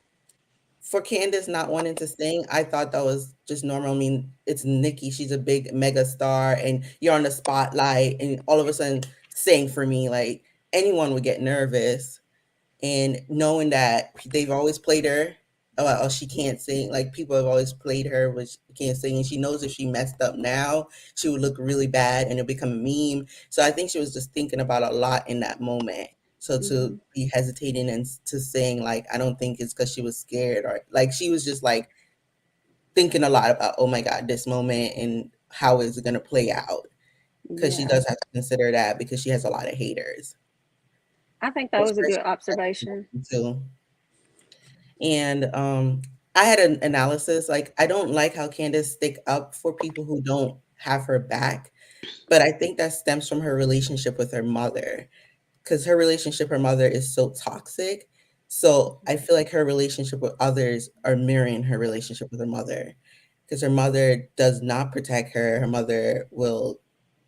for Candace not wanting to sing, I thought that was just normal. I mean, it's Nikki. She's a big mega star and you're on the spotlight and all of a sudden sing for me. Like anyone would get nervous. And knowing that they've always played her, oh, she can't sing. Like people have always played her, but she can't sing. And she knows if she messed up now, she would look really bad and it'll become a meme. So I think she was just thinking about a lot in that moment. So to be hesitating and to saying like, I don't think it's because she was scared or like she was just like thinking a lot about, oh my God, this moment. And how is it going to play out, because she Yeah. does have to consider that because she has a lot of haters. I think that was a good observation. Too. And I had an analysis. Like, I don't like how Candace stick up for people who don't have her back, but I think that stems from her relationship with her mother, because her relationship, her mother is so toxic. So I feel like her relationship with others are mirroring her relationship with her mother, because her mother does not protect her. Her mother will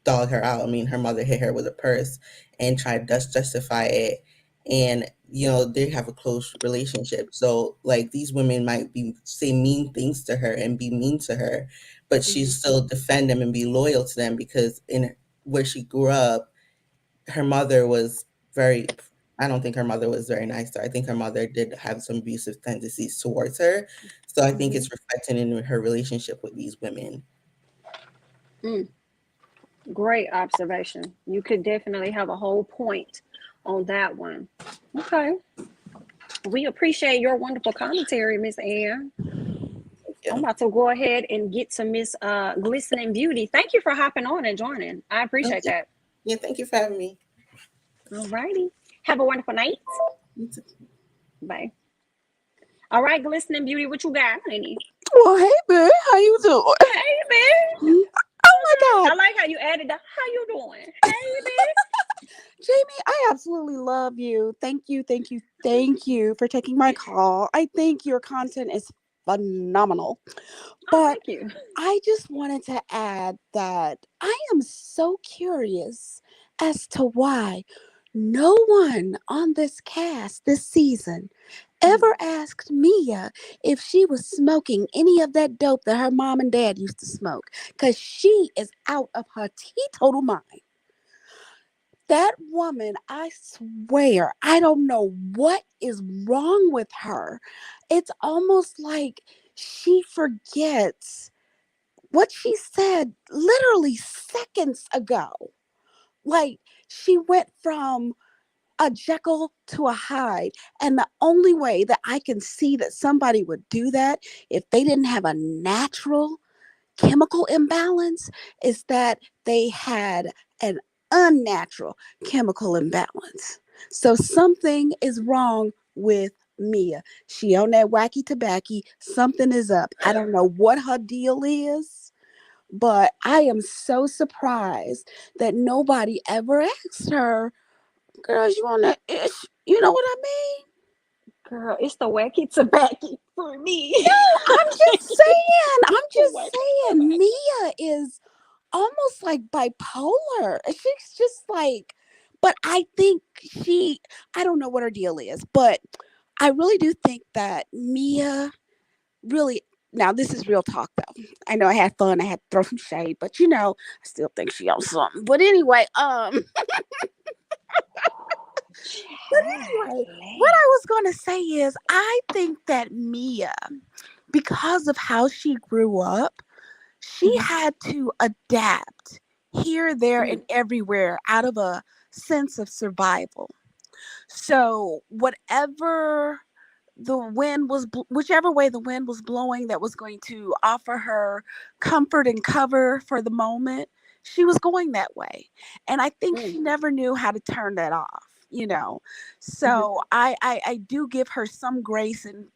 dog her out. I mean, her mother hit her with a purse and tried to justify it. And, they have a close relationship. So, like, these women might be say mean things to her and be mean to her, but she still defend them and be loyal to them, because in where she grew up, her mother was I don't think her mother was very nice to her. I think her mother did have some abusive tendencies towards her. So I think it's reflected in her relationship with these women. Great observation. You could definitely have a whole point on that one. Okay. We appreciate your wonderful commentary, Miss Ann. I'm about to go ahead and get to Miss Glistening Beauty. Thank you for hopping on and joining. I appreciate that. Yeah, thank you for having me. All righty. Have a wonderful night. Bye. All right, Glistening Beauty, what you got, honey? Well, hey, babe, how you doing? Hey, man. Oh my God. I like how you added the how you doing. Hey, man. Jamie, I absolutely love you. Thank you for taking my call. I think your content is phenomenal. But thank you. I just wanted to add that I am so curious as to why no one on this cast this season ever asked Mia if she was smoking any of that dope that her mom and dad used to smoke, because she is out of her teetotal mind. That woman, I swear, I don't know what is wrong with her. It's almost like she forgets what she said literally seconds ago. Like, she went from a Jekyll to a Hyde. And the only way that I can see that somebody would do that if they didn't have a natural chemical imbalance is that they had an unnatural chemical imbalance. So something is wrong with Mia. She on that wacky tobacco. Something is up. I don't know what her deal is, but I am so surprised that nobody ever asked her, girl, you on that ish? You know what I mean? Girl, it's the wacky tobacco for me. No, I'm just saying, Mia is almost like bipolar. She's just like, but I think I don't know what her deal is, but I really do think that Mia really, now this is real talk though. I know I had fun, I had to throw some shade, but I still think she owns something. But anyway, what I was going to say is I think that Mia, because of how she grew up, she had to adapt here, there, and everywhere out of a sense of survival. So whichever way the wind was blowing that was going to offer her comfort and cover for the moment, she was going that way. And I think she never knew how to turn that off, So I do give her some grace in,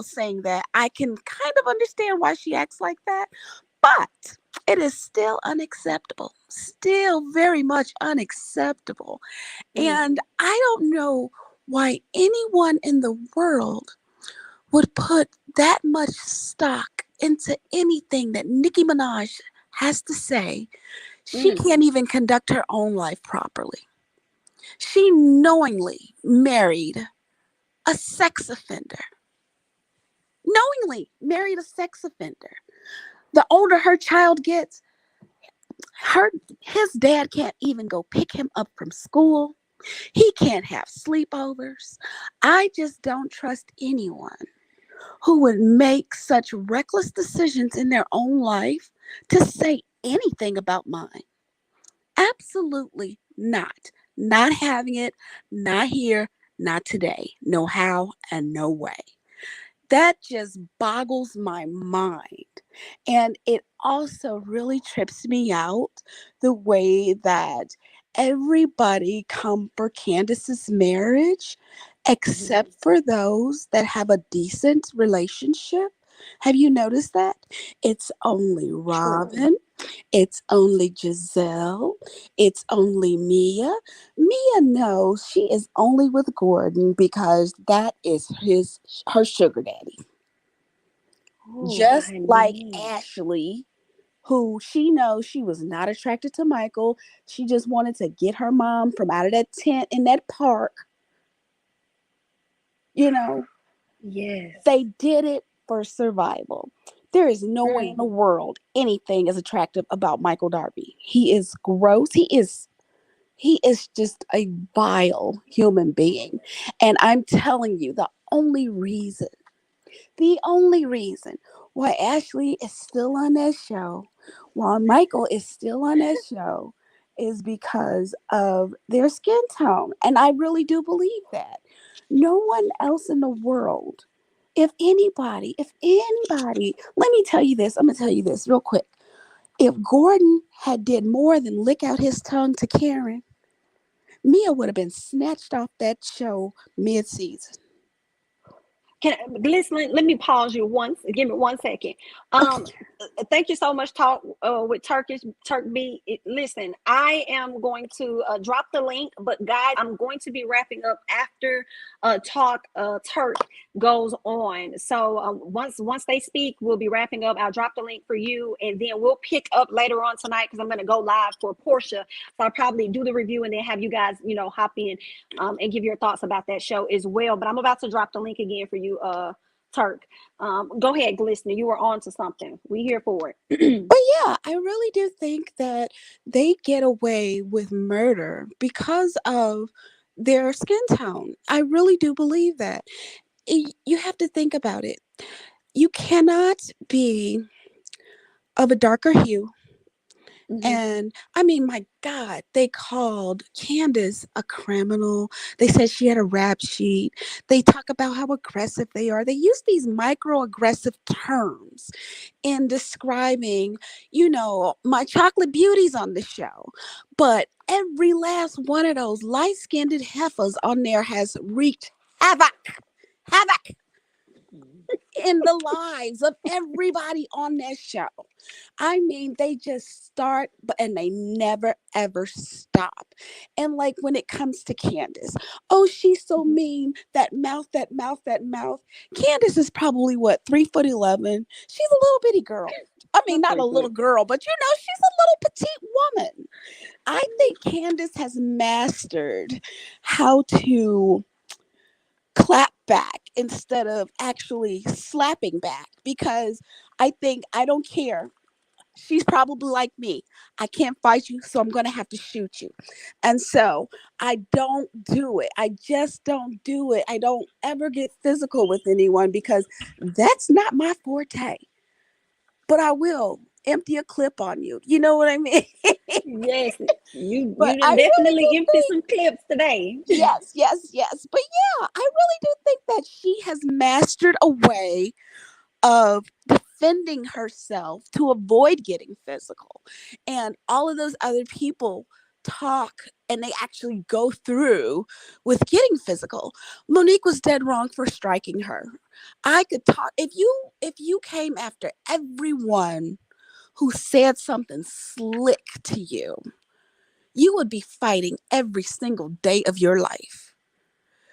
saying that I can kind of understand why she acts like that. But it is still unacceptable, still very much unacceptable. And I don't know why anyone in the world would put that much stock into anything that Nicki Minaj has to say. She can't even conduct her own life properly. She knowingly married a sex offender. The older her child gets, his dad can't even go pick him up from school. He can't have sleepovers. I just don't trust anyone who would make such reckless decisions in their own life to say anything about mine. Absolutely not. Not having it, not here, not today. No how and no way. That just boggles my mind. And it also really trips me out the way that everybody come for Candace's marriage except for those that have a decent relationship. Have you noticed that? It's only True. Robyn, it's only Gizelle, it's only Mia. Mia knows she is only with Gordon because that is her sugar daddy. Oh, Just like honey. Ashley, who she knows she was not attracted to Michael. She just wanted to get her mom from out of that tent in that park. You know, Yes. they did it for survival. There is no way in Mm. the world anything is attractive about Michael Darby. He is gross. He is just a vile human being. And I'm telling you, the only reason why Ashley is still on that show, while Michael is still on that show, is because of their skin tone. And I really do believe that. No one else in the world, if anybody, let me tell you this, I'm going to tell you this real quick. If Gordon had did more than lick out his tongue to Karen, Mia would have been snatched off that show mid-season. Can listen? Let me pause you once. Give me 1 second. Okay. Thank you so much. Talk with Turk B. Listen, I am going to drop the link, but guys, I'm going to be wrapping up after talk Turk goes on. So once they speak, we'll be wrapping up. I'll drop the link for you, and then we'll pick up later on tonight because I'm going to go live for Portia. So I'll probably do the review and then have you guys, hop in and give your thoughts about that show as well. But I'm about to drop the link again for you, Turk. Go ahead, Glistener. You were on to something. We here for it. But yeah, I really do think that they get away with murder because of their skin tone. I really do believe that. You have to think about it. You cannot be of a darker hue. And I mean, my God, they called Candace a criminal. They said she had a rap sheet. They talk about how aggressive they are. They use these microaggressive terms in describing, my chocolate beauties on the show. But every last one of those light skinned heifers on there has wreaked havoc in the lives of everybody on that show. I mean, they just start, and they never ever stop. And like when it comes to Candace, oh, she's so mean. That mouth, that mouth, that mouth. Candace is probably what, 3'11". She's a little bitty girl. I mean, not a little girl, but she's a little petite woman. I think Candace has mastered how to clap back instead of actually slapping back, because I don't care. She's probably like me. I can't fight you, so I'm going to have to shoot you. And so I don't do it. I just don't do it. I don't ever get physical with anyone because that's not my forte. But I will empty a clip on you. You know what I mean? Yes, you But done I really definitely do empty think, some clips today. yes, yes, yes. But yeah, I really do think that she has mastered a way of defending herself to avoid getting physical. And all of those other people talk and they actually go through with getting physical. Monique was dead wrong for striking her. I could talk if you came after everyone who said something slick to you, you would be fighting every single day of your life.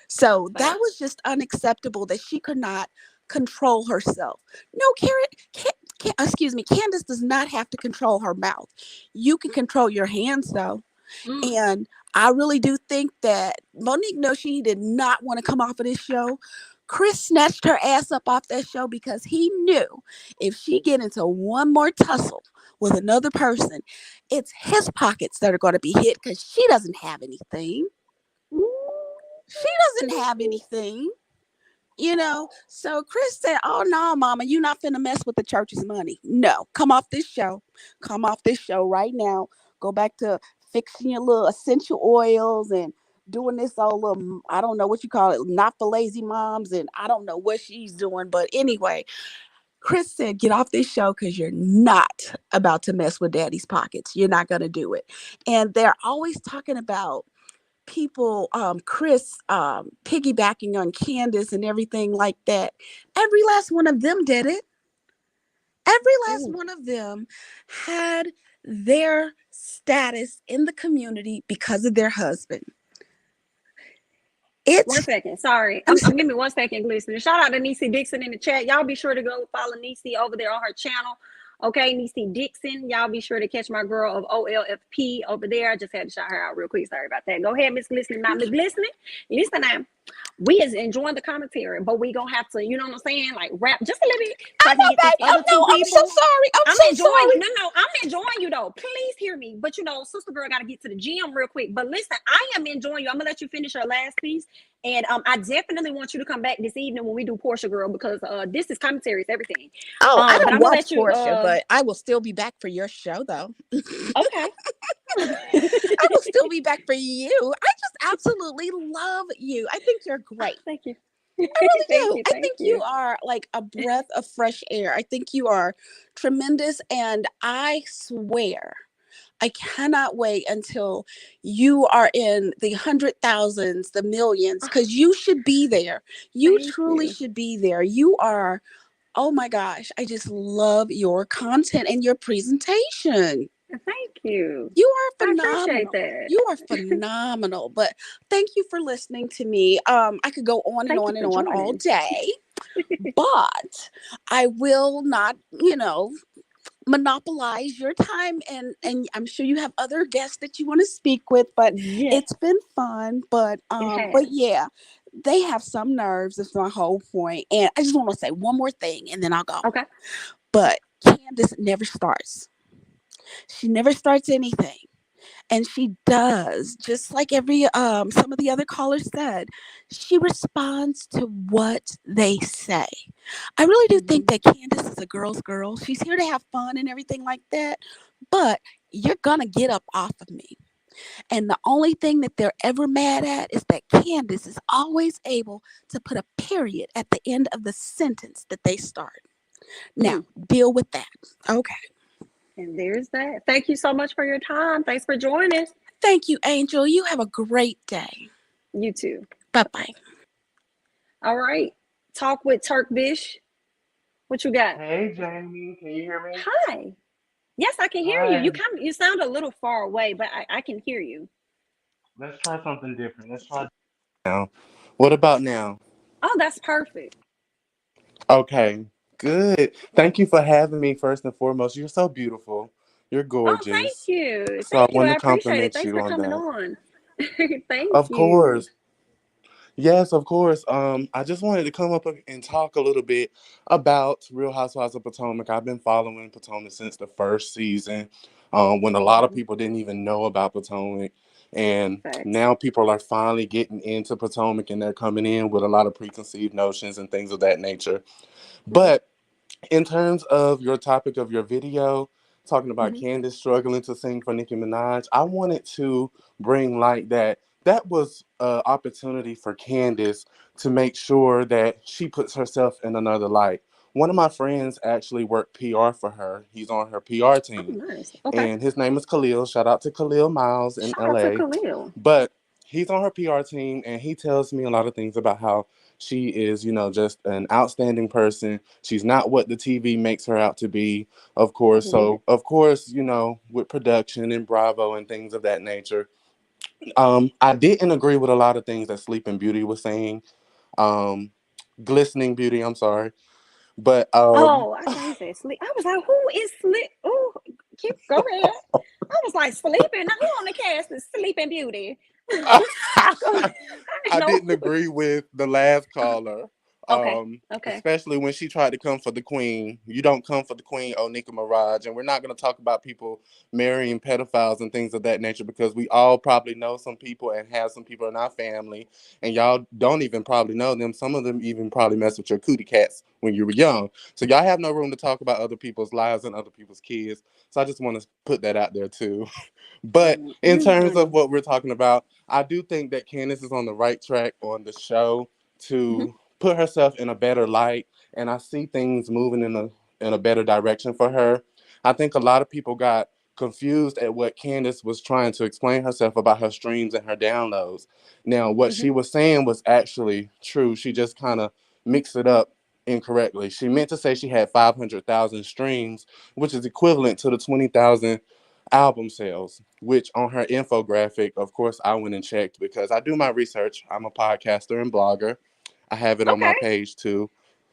So that Right. was just unacceptable that she could not control herself. No, excuse me, Candace does not have to control her mouth. You can control your hands though. Mm. And I really do think that Monique knows she did not want to come off of this show. Chris snatched her ass up off that show because he knew if she get into one more tussle with another person, it's his pockets that are going to be hit because she doesn't have anything. She doesn't have anything. So Chris said, oh no, mama, you not finna mess with the church's money. No, come off this show right now. Go back to fixing your little essential oils and doing this all little, I don't know what you call it, not for lazy moms, and I don't know what she's doing, but anyway, Chris said, get off this show because you're not about to mess with daddy's pockets. You're not going to do it. And they're always talking about people, Chris piggybacking on Candace and everything like that. Every last one of them did it. Every last one of them had their status in the community because of their husband. One second, sorry. Give me 1 second, listening. Shout out to Niecy Dixon in the chat. Y'all be sure to go follow Niecy over there on her channel. Okay, Niecy Dixon. Y'all be sure to catch my girl of OLFP over there. I just had to shout her out real quick. Sorry about that. Go ahead, Miss Listening. Not Miss Listening. Listen now. We is enjoying the commentary, but we gonna have to, you know what I'm saying, like rap just a little bit. So I'm so sorry. I'm so enjoying sorry. No, I'm enjoying you though. Please hear me. But you know, sister girl got to get to the gym real quick. But listen, I am enjoying you. I'm gonna let you finish your last piece, and I definitely want you to come back this evening when we do Portia Girl, because this is commentary, it's everything. Oh, I but don't I'm gonna watch let you, Portia, but I will still be back for your show though. Okay. I will still be back for you. I just absolutely love you. I think you're great. Thank you. I really do. I Thank think you are like a breath of fresh air. I think you are tremendous. And I swear, I cannot wait until you are in the 100,000s, the millions, because you should be there. You truly should be there. You are, oh my gosh, I just love your content and your presentation. Thank you. You are phenomenal. I appreciate that. You are phenomenal. But thank you for listening to me. I could go on and on and on all day, but I will not, monopolize your time. And I'm sure you have other guests that you want to speak with. But it's been fun. But yeah, they have some nerves. Is my whole point. And I just want to say one more thing, and then I'll go. Okay. But Candace never starts. She never starts anything. And she does, just like every some of the other callers said, she responds to what they say. I really do think that Candace is a girl's girl. She's here to have fun and everything like that. But you're gonna get up off of me. And the only thing that they're ever mad at is that Candace is always able to put a period at the end of the sentence that they start. Now, deal with that. Okay. And there's that. Thank you so much for your time. Thanks for joining us. Thank you, Angel. You have a great day. You too. Bye-bye. All right. Talk with Turk Bish. What you got? Hey, Jamie. Can you hear me? Hi. Yes, I can hear you. You sound a little far away, but I can hear you. Let's try something different. Let's try now. What about now? Oh, that's perfect. Okay. Good. Thank you for having me first and foremost. You're so beautiful. You're gorgeous. Oh, thank you. So Thank you. want I to appreciate it. compliment Thanks you for on coming that. on. Thank Of you. course. Yes, of course. I just wanted to come up and talk a little bit about Real Housewives of Potomac. I've been following Potomac since the first season, when a lot of people didn't even know about Potomac. And now people are finally getting into Potomac, and they're coming in with a lot of preconceived notions and things of that nature. But in terms of your topic of your video, talking about Candace struggling to sing for Nicki Minaj, I wanted to bring light that was an opportunity for Candace to make sure that she puts herself in another light. One of my friends actually worked PR for her. He's on her PR team. Oh, nice. Okay. And his name is Khalil. Shout out to Khalil Miles in Shout LA. out to Khalil. But he's on her PR team, and he tells me a lot of things about how she is, just an outstanding person. She's not what the TV makes her out to be, of course. So, of course, with production and Bravo and things of that nature. I didn't agree with a lot of things that Sleeping Beauty was saying. Glistening Beauty, I'm sorry. But oh, I thought he said sleep. I was like, who is sleep? Oh, go ahead. I was like, sleeping. Now, who on the cast is Sleeping Beauty? I didn't agree with the last caller. Okay. Especially when she tried to come for the queen. You don't come for the queen, Nicki Minaj. And we're not going to talk about people marrying pedophiles and things of that nature, because we all probably know some people and have some people in our family, and y'all don't even probably know them. Some of them even probably mess with your cootie cats when you were young. So y'all have no room to talk about other people's lives and other people's kids. So I just want to put that out there too. But in terms of what we're talking about, I do think that Candace is on the right track on the show to put herself in a better light and I see things moving in a better direction for her. I think a lot of people got confused at what Candace was trying to explain herself about her streams and her downloads. Now, what she was saying was actually true. She just kind of mixed it up incorrectly. She meant to say she had 500,000 streams, which is equivalent to the 20,000 album sales, which on her infographic, of course, I went and checked because I do my research. I'm a podcaster and blogger. I have it on my Okay. page too.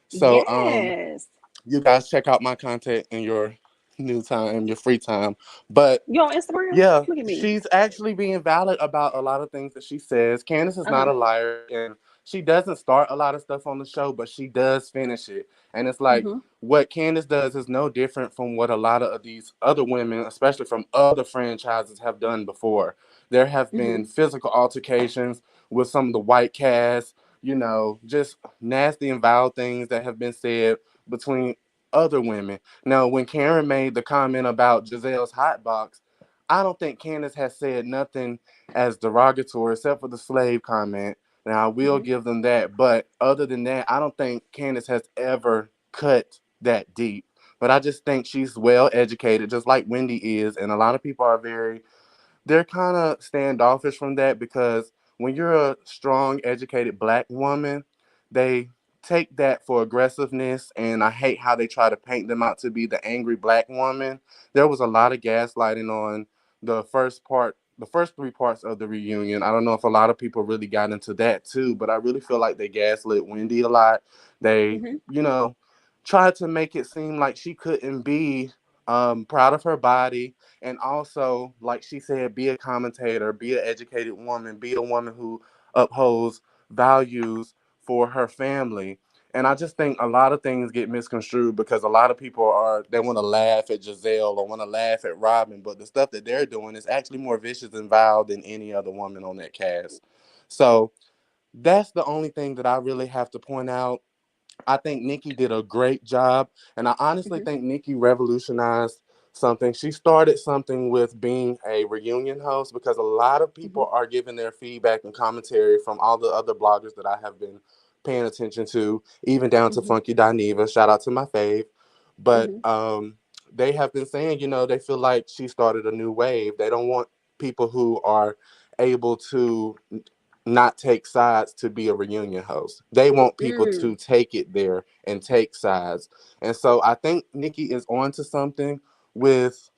So, Yes. you guys check out my content in your new time, your free time. But You on Instagram? yeah, Look at me. she's actually being valid about a lot of things that she says. Candace is not Uh-huh. a liar, and she doesn't start a lot of stuff on the show, but she does finish it. And it's like Mm-hmm. what Candace does is no different from what a lot of these other women, especially from other franchises, have done before. There have Mm-hmm. been physical altercations with some of the white cast, you know, just nasty and vile things that have been said between other women. Now, when Karen made the comment about Giselle's hot box, I don't think Candace has said nothing as derogatory except for the slave comment. Now, I will Mm-hmm. give them that. But other than that, I don't think Candace has ever cut that deep. But I just think she's well educated, just like Wendy is. And a lot of people are they're kind of standoffish from that because when you're a strong, educated black woman, they take that for aggressiveness. And I hate how they try to paint them out to be the angry black woman. There was a lot of gaslighting on the first three parts of the reunion. I don't know if a lot of people really got into that too, but I really feel like they gaslit Wendy a lot. They, Mm-hmm. you know, tried to make it seem like she couldn't be proud of her body, and also, like she said, be a commentator, be an educated woman, be a woman who upholds values for her family. And I just think a lot of things get misconstrued because a lot of people they want to laugh at Gizelle or want to laugh at Robyn, but the stuff that they're doing is actually more vicious and vile than any other woman on that cast. So that's the only thing that I really have to point out. I think Nikki did a great job, and I honestly Mm-hmm. think Nikki revolutionized something. She started something with being a reunion host because a lot of Mm-hmm. people are giving their feedback and commentary from all the other bloggers that I have been paying attention to, even down to Mm-hmm. Funky Dineva. Shout out to my fave. But Mm-hmm. they have been saying, they feel like she started a new wave. They don't want people who are able to not take sides to be a reunion host. They want people Mm. to take it there and take sides. And so I think Nikki is onto something with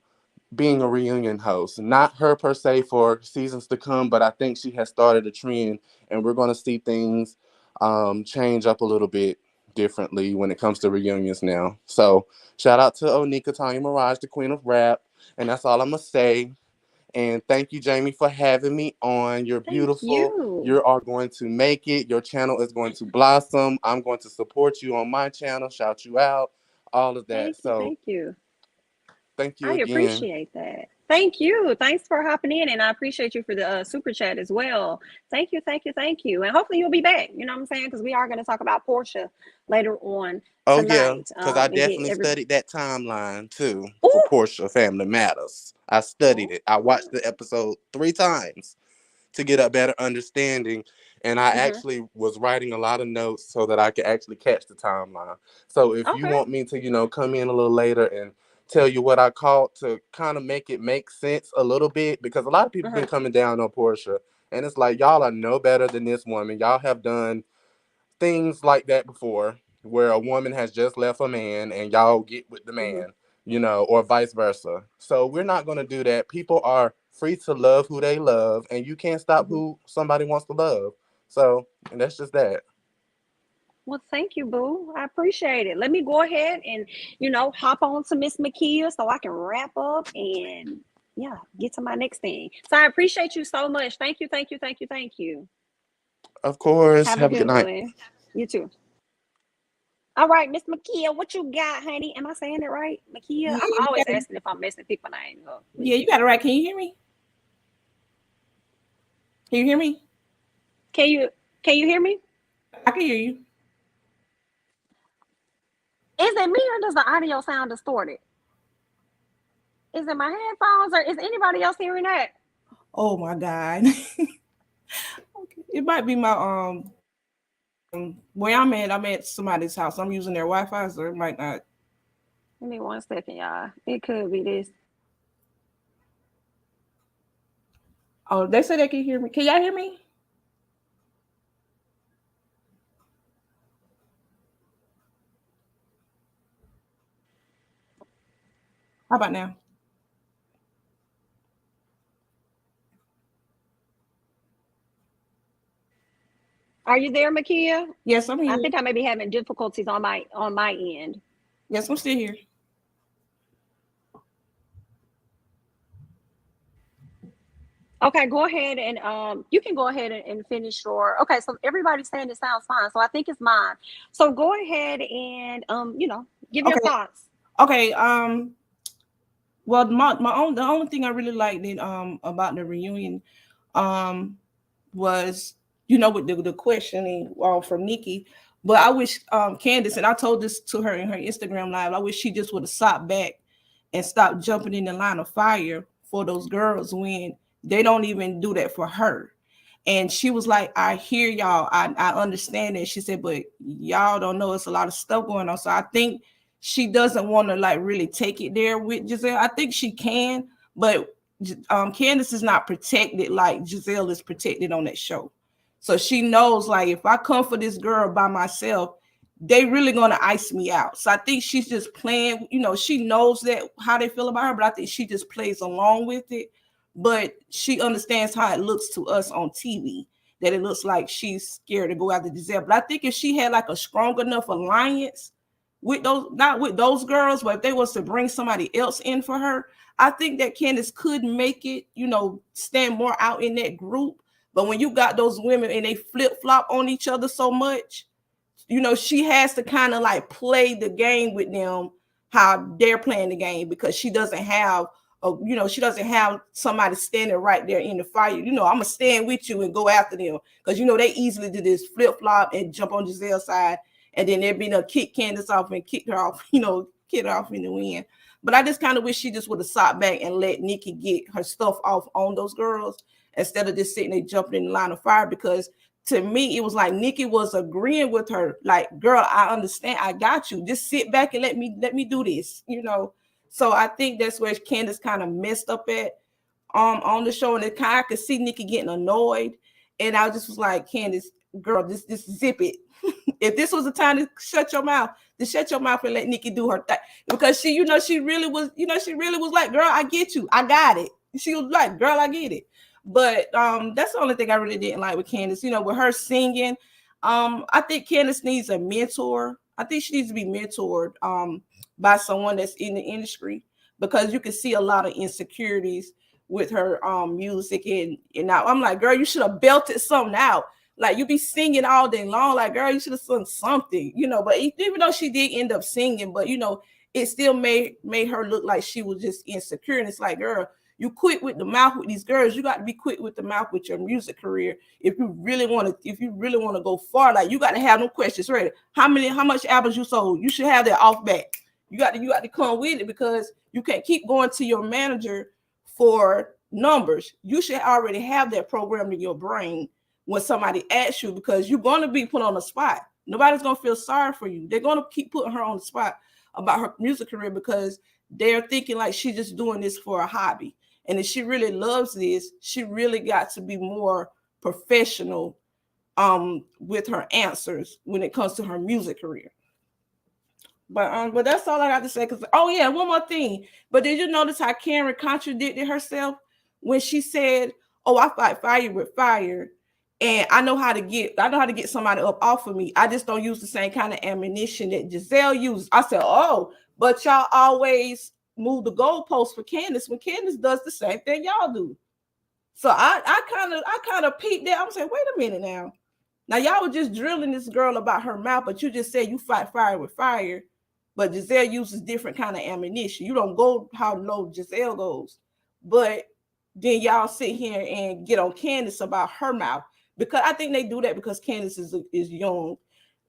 being a reunion host. Not her per se for seasons to come, but I think she has started a trend, and we're going to see things change up a little bit differently when it comes to reunions now. So shout out to Onika Tanya Mirage, the queen of rap. And that's all I'm going to say. And thank you, Jamie, for having me on. You're Thank beautiful. you. You are going to make it. Your channel is going to blossom. I'm going to support you on my channel, shout you out, all of that. Thank you. So Thank you. thank you I again. appreciate that. Thank you. Thanks for hopping in, and I appreciate you for the super chat as well. Thank you, thank you, thank you. And hopefully you'll be back. You know what I'm saying? Because we are going to talk about Portia later on Oh, yeah, tonight. because I And get definitely every. studied that timeline too for Ooh. Portia Family Matters. I studied Oh. it. I watched the episode 3 times to get a better understanding. And I Mm-hmm. actually was writing a lot of notes so that I could actually catch the timeline. So if you Okay. want me to, come in a little later and tell you what I caught to kind of make it make sense a little bit, because a lot of people been Uh-huh. coming down on Portia. And it's like, y'all are no better than this woman. Y'all have done things like that before where a woman has just left a man and y'all get with the Mm-hmm. man, or vice versa. So we're not going to do that. People are free to love who they love, and you can't stop Mm-hmm. who somebody wants to love. So, and that's just that. Well, thank you, boo. I appreciate it. Let me go ahead and, hop on to Miss Makia so I can wrap up and, yeah, get to my next thing. So I appreciate you so much. Thank you, thank you, thank you, thank you. Of course. Have a Have a good good night. one. You too. All right, Miss Makia, what you got, honey? Am I saying it right? Makia? Yeah, I'm you always got it. asking if I'm messing people's names up. Yeah, you got it right. Can you hear me? Can you hear me? Can you hear me? I can hear you. Is it me or does the audio sound distorted? Is it my headphones or is anybody else hearing that? Oh my God. Okay. It might be my Where I'm at somebody's house. I'm using their Wi-Fi, so it might not. Give me 1 second, y'all. It could be this. Oh, they said they can hear me. Can y'all hear me? How about now? Are you there, Makia? Yes, I'm here. I think I may be having difficulties on my end. Yes, I'm still here. Okay, go ahead and you can go ahead and finish your. Okay, so everybody's saying it sounds fine, so I think it's mine. So go ahead and give your thoughts. Okay. Well, the only thing I really liked about the reunion, was with the questioning from Nikki. But I wish Candace, and I told this to her in her Instagram live, I wish she just would have stopped back and stopped jumping in the line of fire for those girls when they don't even do that for her. And she was like, I hear y'all. I understand it. She said, but y'all don't know it's a lot of stuff going on. So I think she doesn't want to like really take it there with Gizelle. I think she can, but Candace is not protected like Gizelle is protected on that show. So she knows like if I come for this girl by myself, they really gonna ice me out. So I think she's just playing, she knows that how they feel about her, but I think she just plays along with it. But she understands how it looks to us on TV, that it looks like she's scared to go after Gizelle. But I think if she had like a strong enough alliance with those, not with those girls, but if they was to bring somebody else in for her, I think that Candace could make it, stand more out in that group. But when you got those women and they flip-flop on each other so much, she has to kind of like play the game with them, how they're playing the game, because she doesn't have she doesn't have somebody standing right there in the fire. I'm gonna stand with you and go after them, because they easily do this flip-flop and jump on Gizelle's side, and then they'd be kick Candace off and kick her off, kick her off in the wind. But I just kind of wish she just would have stopped back and let Nikki get her stuff off on those girls instead of just sitting there jumping in the line of fire. Because to me, it was like Nikki was agreeing with her, like, girl, I understand, I got you. Just sit back and let me do this, So I think that's where Candace kind of messed up at on the show, and I could see Nikki getting annoyed, and I just was like, Candace, girl, just zip it. If this was the time to shut your mouth, then shut your mouth and let Nikki do her thing. Because she really was like, girl, I get you, I got it. She was like, girl, I get it. But that's the only thing I really didn't like with Candace. With her singing, I think Candace needs a mentor. I think she needs to be mentored by someone that's in the industry, because you can see a lot of insecurities with her music. And now I'm like, girl, you should have belted something out. Like, you be singing all day long. Like, girl, you should have sung something, But even though she did end up singing, but it still made her look like she was just insecure. And it's like, girl, you quit with the mouth with these girls. You got to be quick with the mouth with your music career. If you really want to go far, like, you got to have them questions ready. How much albums you sold? You should have that off back. You got to come with it, because you can't keep going to your manager for numbers. You should already have that programmed in your brain when somebody asks you, because you're going to be put on the spot. Nobody's going to feel sorry for you. They're going to keep putting her on the spot about her music career, because they're thinking like she's just doing this for a hobby. And if she really loves this, she really got to be more professional with her answers when it comes to her music career. But that's all I got to say. Because one more thing. But did you notice how Karen contradicted herself when she said, "Oh, I fight fire with fire, and I know how to get somebody up off of me. I just don't use the same kind of ammunition that Gizelle used." I said, "Oh, but y'all always move the goalposts for Candace when Candace does the same thing y'all do." So I kind of peeped that. I'm saying, wait a minute now. Now y'all were just drilling this girl about her mouth, but you just said you fight fire with fire. But Gizelle uses different kind of ammunition. You don't go how low Gizelle goes. But then y'all sit here and get on Candace about her mouth. Because I think they do that because Candace is young,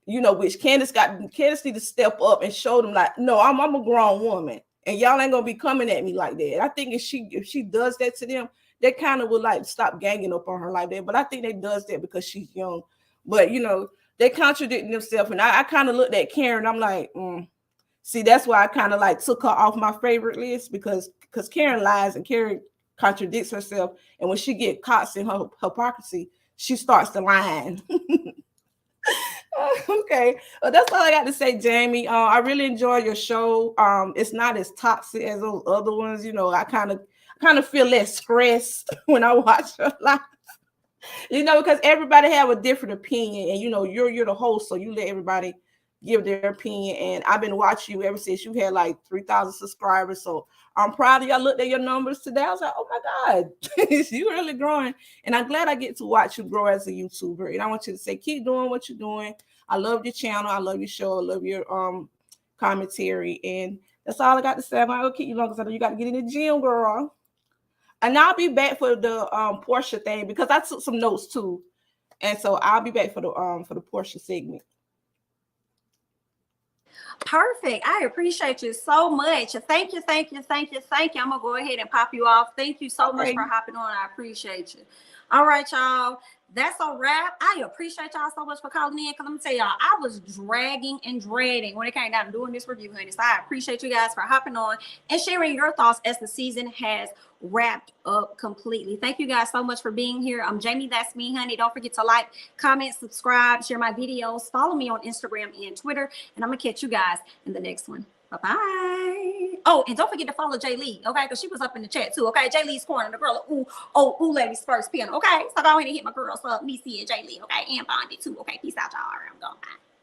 which Candace need to step up and show them, like, no, I'm a grown woman, and y'all ain't gonna be coming at me like that. I think if she does that to them, they kind of will like stop ganging up on her like that. But I think they does that because she's young. But they contradicting themselves. And I kind of looked at Karen. I'm like, see, that's why I kind of like took her off my favorite list because Karen lies and Karen contradicts herself. And when she get caught in her hypocrisy, she starts to lie. Okay, well, that's all I got to say, Jamie. I really enjoy your show. It's not as toxic as those other ones. You know, I kind of feel less stressed when I watch her live. You know, because everybody have a different opinion, and you know, you're the host, so you let everybody give their opinion. And I've been watching you ever since you had like 3,000 subscribers. So I'm proud of you. I looked at your numbers today. I was like, oh my God, you're really growing. And I'm glad I get to watch you grow as a YouTuber. And I want you to say, keep doing what you're doing. I love your channel. I love your show. I love your commentary. And that's all I got to say. I'm not gonna keep you long because I know you got to get in the gym, girl. And I'll be back for the Portia thing because I took some notes too. And so I'll be back for the Portia segment. Perfect. I appreciate you so much. Thank you. I'm gonna go ahead and pop you off. Thank you so much for hopping on. I appreciate you. All right, y'all. That's a wrap. I appreciate y'all so much for calling in because I'm gonna tell y'all, I was dragging and dreading when it came down to doing this review, honey. So I appreciate you guys for hopping on and sharing your thoughts as the season has wrapped up completely. Thank you guys so much for being here. I'm Jamie, that's me, honey. Don't forget to like, comment, subscribe, share my videos, follow me on Instagram and Twitter, and I'm gonna catch you guys in the next one. Bye-bye. Oh, and don't forget to follow Jay Lee, okay? Because she was up in the chat too, okay? Jay Lee's Corner, the girl of Ooh Ladies First Pin, okay? So go ahead and hit my girls up, Missy and Jay Lee, okay? And Bondi too, okay? Peace out, y'all. All right, I'm going. Bye.